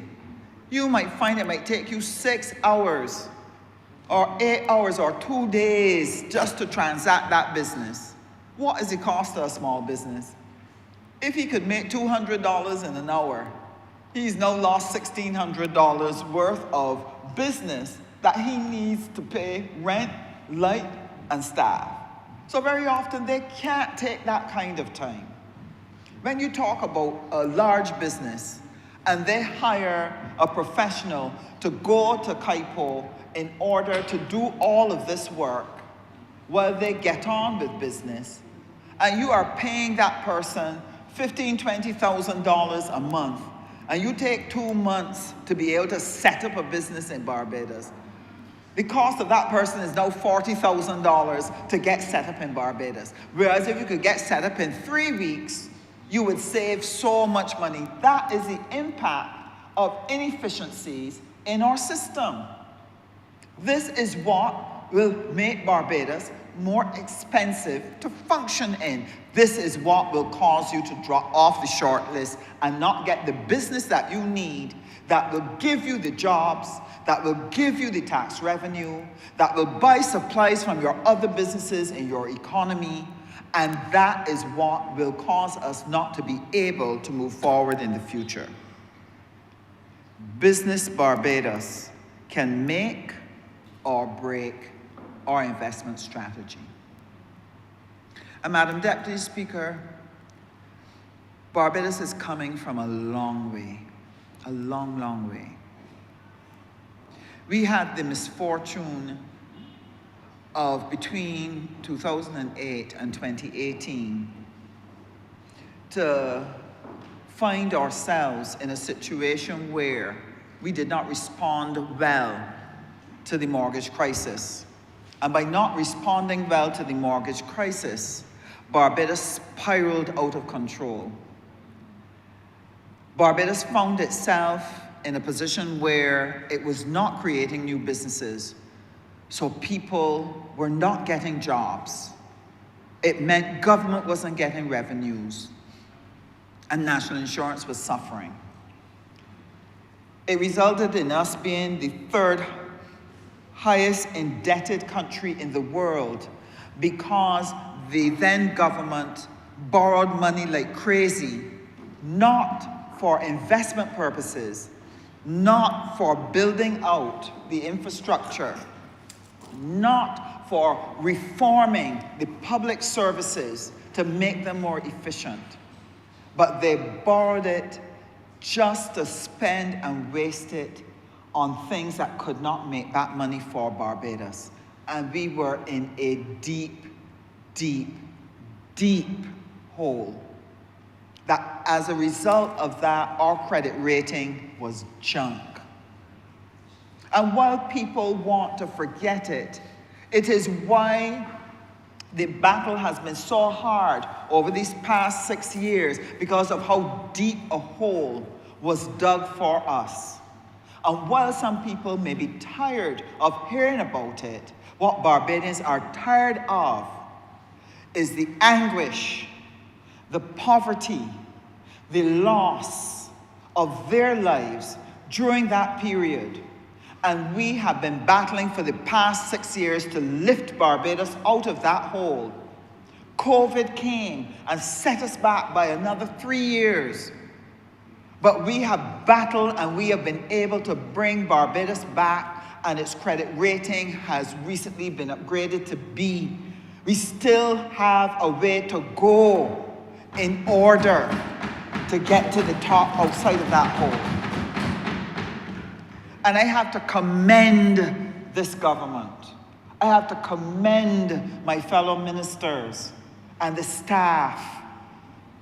You might find it might take you 6 hours or 8 hours or 2 days just to transact that business. What is the cost of a small business? If he could make $200 in an hour, he's now lost $1,600 worth of business that he needs to pay rent, light, and staff. So very often they can't take that kind of time. When you talk about a large business and they hire a professional to go to Kaipo in order to do all of this work while they get on with business, and you are paying that person $15,000, $20,000 a month, and you take 2 months to be able to set up a business in Barbados, the cost of that person is now $40,000 to get set up in Barbados. Whereas if you could get set up in 3 weeks, you would save so much money. That is the impact of inefficiencies in our system. This is what will make Barbados more expensive to function in. This is what will cause you to drop off the short list and not get the business that you need, that will give you the jobs, that will give you the tax revenue, that will buy supplies from your other businesses in your economy, and that is what will cause us not to be able to move forward in the future. Business Barbados can make or break our investment strategy. And Madam Deputy Speaker, Barbados is coming from a long way, a long, long way. We had the misfortune of between 2008 and 2018 to find ourselves in a situation where we did not respond well to the mortgage crisis. And by not responding well to the mortgage crisis, Barbados spiraled out of control. Barbados found itself in a position where it was not creating new businesses, so people were not getting jobs. It meant government wasn't getting revenues, and national insurance was suffering. It resulted in us being the third highest indebted country in the world because the then government borrowed money like crazy, not for investment purposes, not for building out the infrastructure, not for reforming the public services to make them more efficient, but they borrowed it just to spend and waste it on things that could not make that money for Barbados. And we were in a deep, deep, deep hole. That as a result of that, our credit rating was junk. And while people want to forget it, it is why the battle has been so hard over these past 6 years because of how deep a hole was dug for us. And while some people may be tired of hearing about it, what Barbadians are tired of is the anguish, the poverty, the loss of their lives during that period. And we have been battling for the past 6 years to lift Barbados out of that hole. COVID came and set us back by another 3 years. But we have battled and we have been able to bring Barbados back, and its credit rating has recently been upgraded to B. We still have a way to go in order to get to the top outside of that hole. And I have to commend this government. I have to commend my fellow ministers and the staff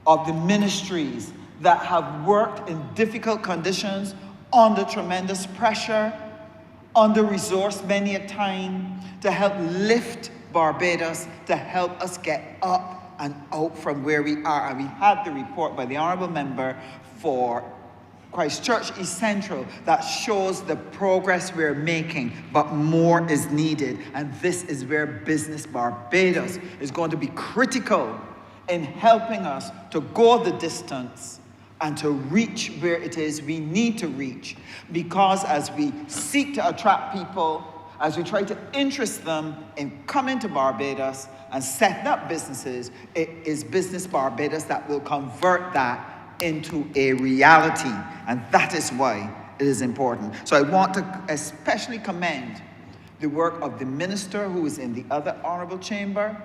of the ministries that have worked in difficult conditions, under tremendous pressure, under-resourced many a time, to help lift Barbados, to help us get up and out from where we are. And we had the report by the Honourable Member for Christchurch East Central that shows the progress we're making, but more is needed. And this is where Business Barbados is going to be critical in helping us to go the distance and to reach where it is we need to reach. Because as we seek to attract people, as we try to interest them in coming to Barbados and setting up businesses, it is Business Barbados that will convert that into a reality. And that is why it is important. So I want to especially commend the work of the minister who is in the other honourable chamber,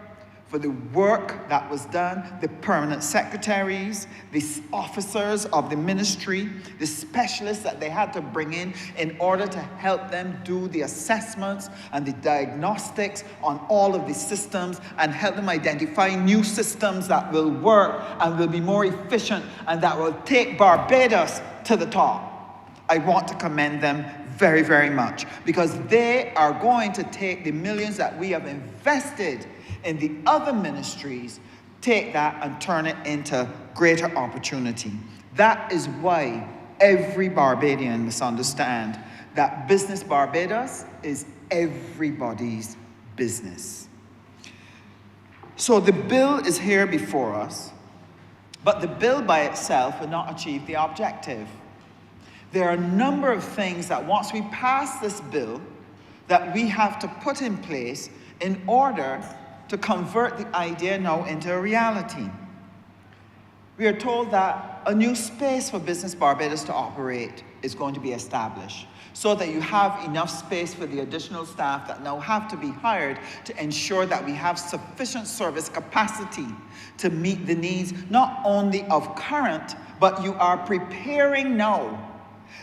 for the work that was done, the permanent secretaries, the officers of the ministry, the specialists that they had to bring in order to help them do the assessments and the diagnostics on all of the systems and help them identify new systems that will work and will be more efficient and that will take Barbados to the top. I want to commend them very, very much, because they are going to take the millions that we have invested in the other ministries, take that and turn it into greater opportunity. That is why every Barbadian must understand that Business Barbados is everybody's business. So the bill is here before us, but the bill by itself will not achieve the objective. There are a number of things that once we pass this bill that we have to put in place in order to convert the idea now into a reality. We are told that a new space for Business Barbados to operate is going to be established, so that you have enough space for the additional staff that now have to be hired to ensure that we have sufficient service capacity to meet the needs not only of current, but you are preparing now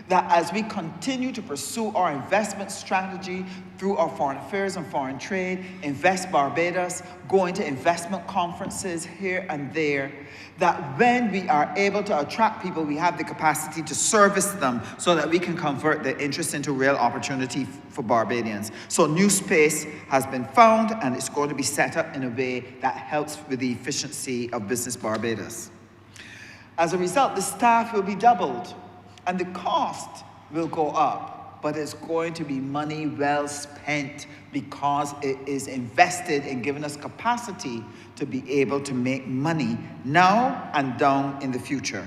that as we continue to pursue our investment strategy through our foreign affairs and foreign trade, Invest Barbados, going to investment conferences here and there, that when we are able to attract people, we have the capacity to service them so that we can convert their interest into real opportunity for Barbadians. So new space has been found, and it's going to be set up in a way that helps with the efficiency of Business Barbados. As a result, the staff will be doubled, and the cost will go up, but it's going to be money well spent because it is invested in giving us capacity to be able to make money now and down in the future.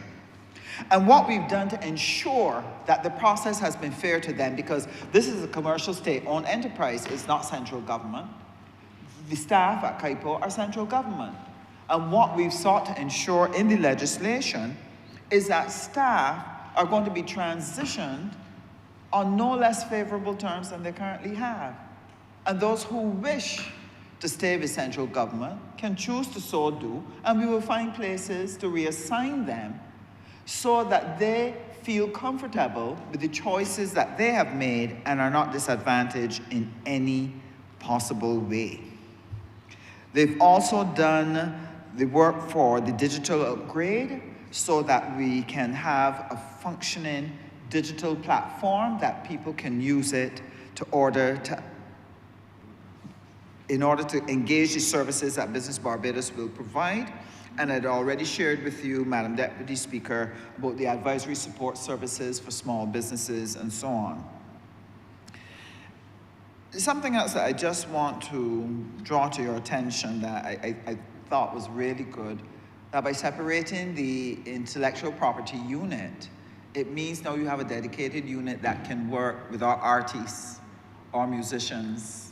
And what we've done to ensure that the process has been fair to them, because this is a commercial state-owned enterprise, it's not central government. The staff at CAIPO are central government. And what we've sought to ensure in the legislation is that staff are going to be transitioned on no less favorable terms than they currently have. And those who wish to stay with central government can choose to so do, and we will find places to reassign them so that they feel comfortable with the choices that they have made and are not disadvantaged in any possible way. They've also done the work for the digital upgrade so that we can have a functioning digital platform that people can use it in order to engage the services that Business Barbados will provide. And I'd already shared with you, Madam Deputy Speaker, about the advisory support services for small businesses and so on. Something else that I just want to draw to your attention that I thought was really good, that by separating the intellectual property unit, it means now you have a dedicated unit that can work with our artists, our musicians,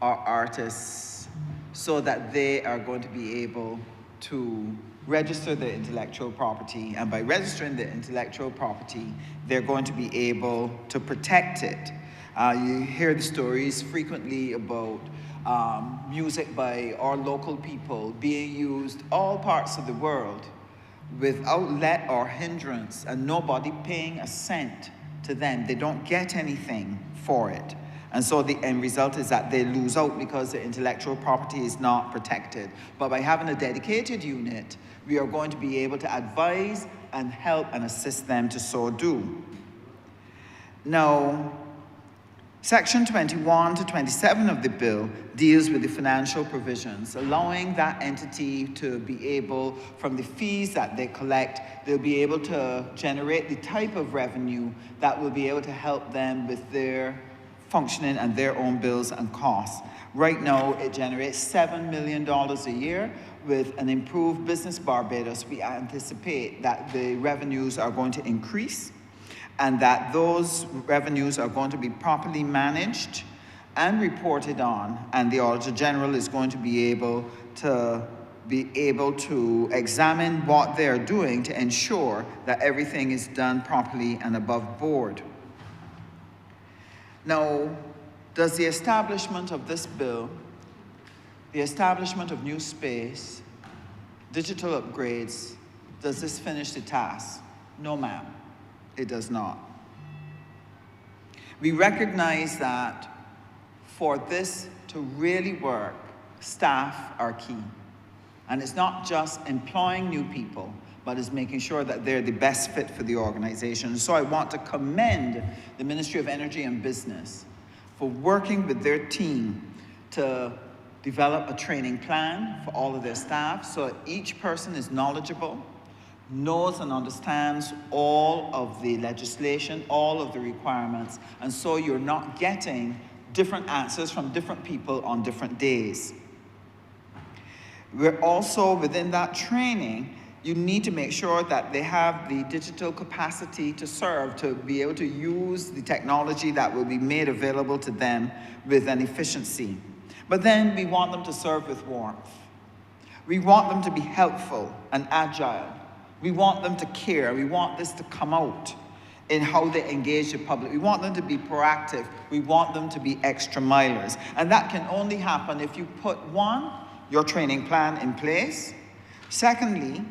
our artists, so that they are going to be able to register their intellectual property. And by registering the intellectual property, they're going to be able to protect it. You hear the stories frequently about music by our local people being used all parts of the world without let or hindrance, and nobody paying a cent to them. They don't get anything for it. And so the end result is that they lose out because the intellectual property is not protected. But by having a dedicated unit, we are going to be able to advise and help and assist them to so do. Now, Section 21 to 27 of the bill deals with the financial provisions, allowing that entity to be able, from the fees that they collect, they'll be able to generate the type of revenue that will be able to help them with their functioning and their own bills and costs. Right now, it generates $7 million a year. With an improved Business Barbados, we anticipate that the revenues are going to increase, and that those revenues are going to be properly managed and reported on, and the Auditor General is going to be able to examine what they're doing to ensure that everything is done properly and above board. Now, does the establishment of this bill, the establishment of new space, digital upgrades, does this finish the task? No, ma'am. It does not. We recognize that for this to really work, staff are key. And it's not just employing new people, but it's making sure that they're the best fit for the organization. So I want to commend the Ministry of Energy and Business for working with their team to develop a training plan for all of their staff so that each person is knowledgeable, knows and understands all of the legislation, all of the requirements, and so you're not getting different answers from different people on different days. We're also, within that training, you need to make sure that they have the digital capacity to serve, to be able to use the technology that will be made available to them with an efficiency. But then we want them to serve with warmth. We want them to be helpful and agile. We want them to care. We want this to come out in how they engage the public. We want them to be proactive. We want them to be extra milers. And that can only happen if you put, one, your training plan in place. Secondly,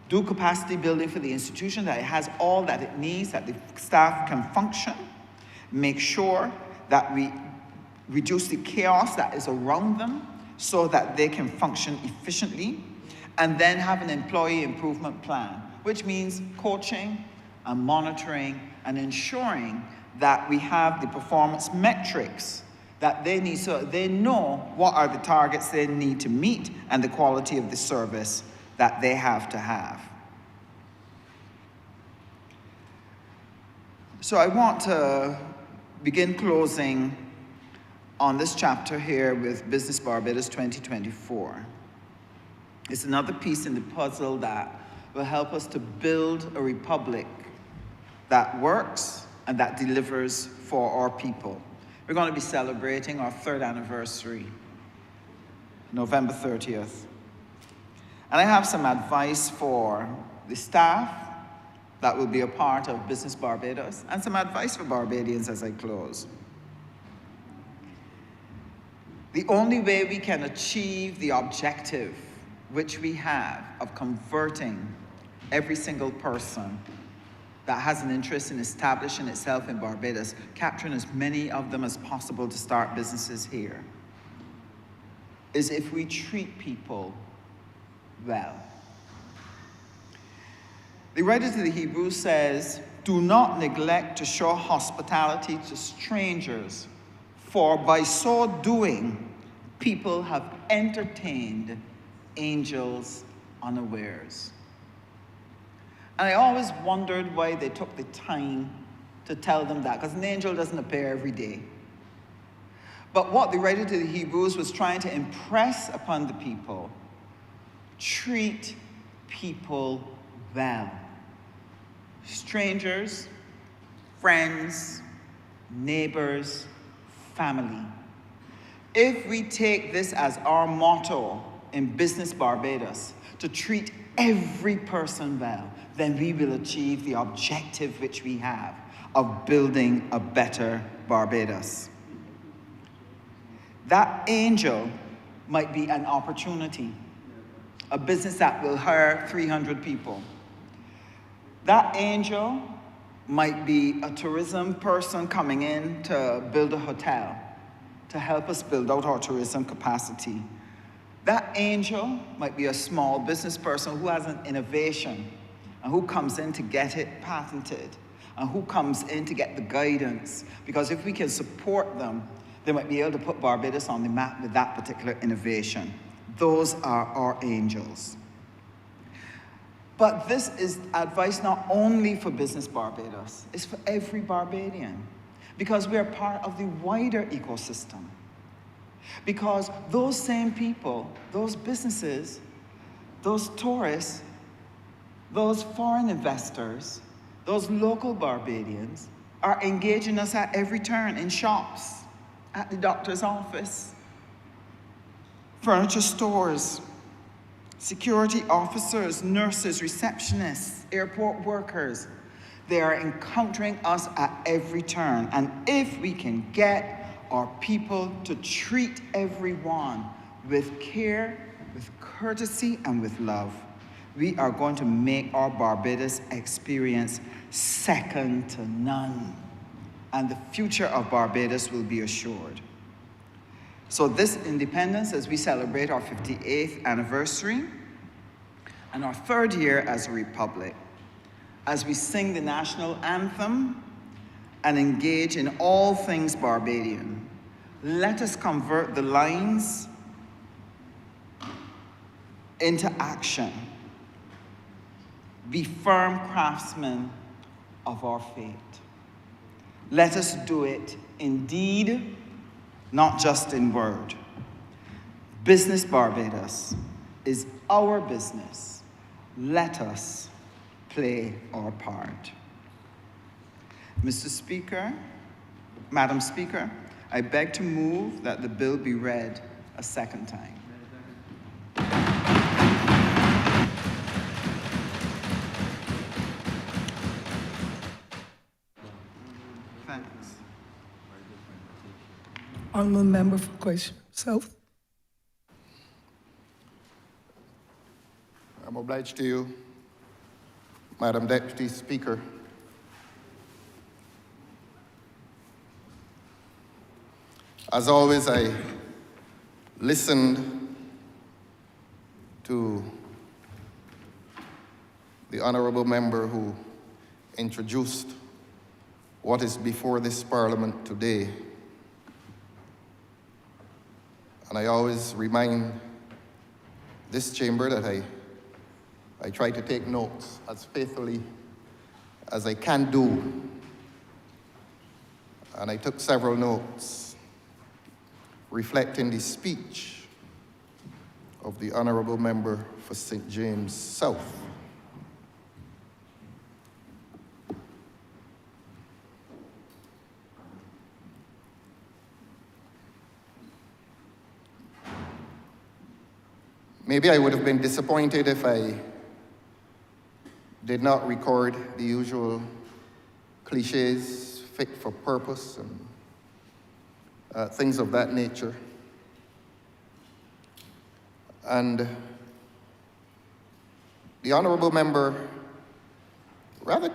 do capacity building for the institution, that it has all that it needs, that the staff can function. Make sure that we reduce the chaos that is around them so that they can function efficiently. And then have an employee improvement plan, which means coaching and monitoring and ensuring that we have the performance metrics that they need so they know what are the targets they need to meet and the quality of the service that they have to have. So I want to begin closing on this chapter here with Business Barbados 2024. It's another piece in the puzzle that will help us to build a republic that works and that delivers for our people. We're going to be celebrating our 3rd anniversary, November 30th. And I have some advice for the staff that will be a part of Business Barbados, and some advice for Barbadians as I close. The only way we can achieve the objective which we have of converting every single person that has an interest in establishing itself in Barbados, capturing as many of them as possible to start businesses here, is if we treat people well. The writer to the Hebrews says, "Do not neglect to show hospitality to strangers, for by so doing, people have entertained angels unawares." And I always wondered why they took the time to tell them that, because an angel doesn't appear every day. But what the writer to the Hebrews was trying to impress upon the people, treat people well. Strangers, friends, neighbors, family. If we take this as our motto in Business Barbados, to treat every person well, then we will achieve the objective which we have of building a better Barbados. That angel might be an opportunity, a business that will hire 300 people. That angel might be a tourism person coming in to build a hotel, to help us build out our tourism capacity. That angel might be a small business person who has an innovation and who comes in to get it patented and who comes in to get the guidance. Because if we can support them, they might be able to put Barbados on the map with that particular innovation. Those are our angels. But this is advice not only for Business Barbados, it's for every Barbadian, because we are part of the wider ecosystem. Because those same people, those businesses, those tourists, those foreign investors, those local Barbadians are engaging us at every turn in shops, at the doctor's office, furniture stores, security officers, nurses, receptionists, airport workers. They are encountering us at every turn. And if we can get our people to treat everyone with care, with courtesy, and with love, we are going to make our Barbados experience second to none. And the future of Barbados will be assured. So this independence, as we celebrate our 58th anniversary and our 3rd year as a republic, as we sing the national anthem and engage in all things Barbadian, let us convert the lines into action. Be firm craftsmen of our fate. Let us do it in deed, not just in word. Business Barbados is our business. Let us play our part. Mr. Speaker, Madam Speaker, I beg to move that the bill be read a second time. Thanks. Honourable member for question himself. I'm obliged to you, Madam Deputy Speaker. As always, I listened to the honourable member who introduced what is before this Parliament today. And I always remind this chamber that I try to take notes as faithfully as I can do. And I took several notes reflecting the speech of the honourable member for St. James South. Maybe I would have been disappointed if I did not record the usual cliches, fit for purpose, and things of that nature. And the honourable member rather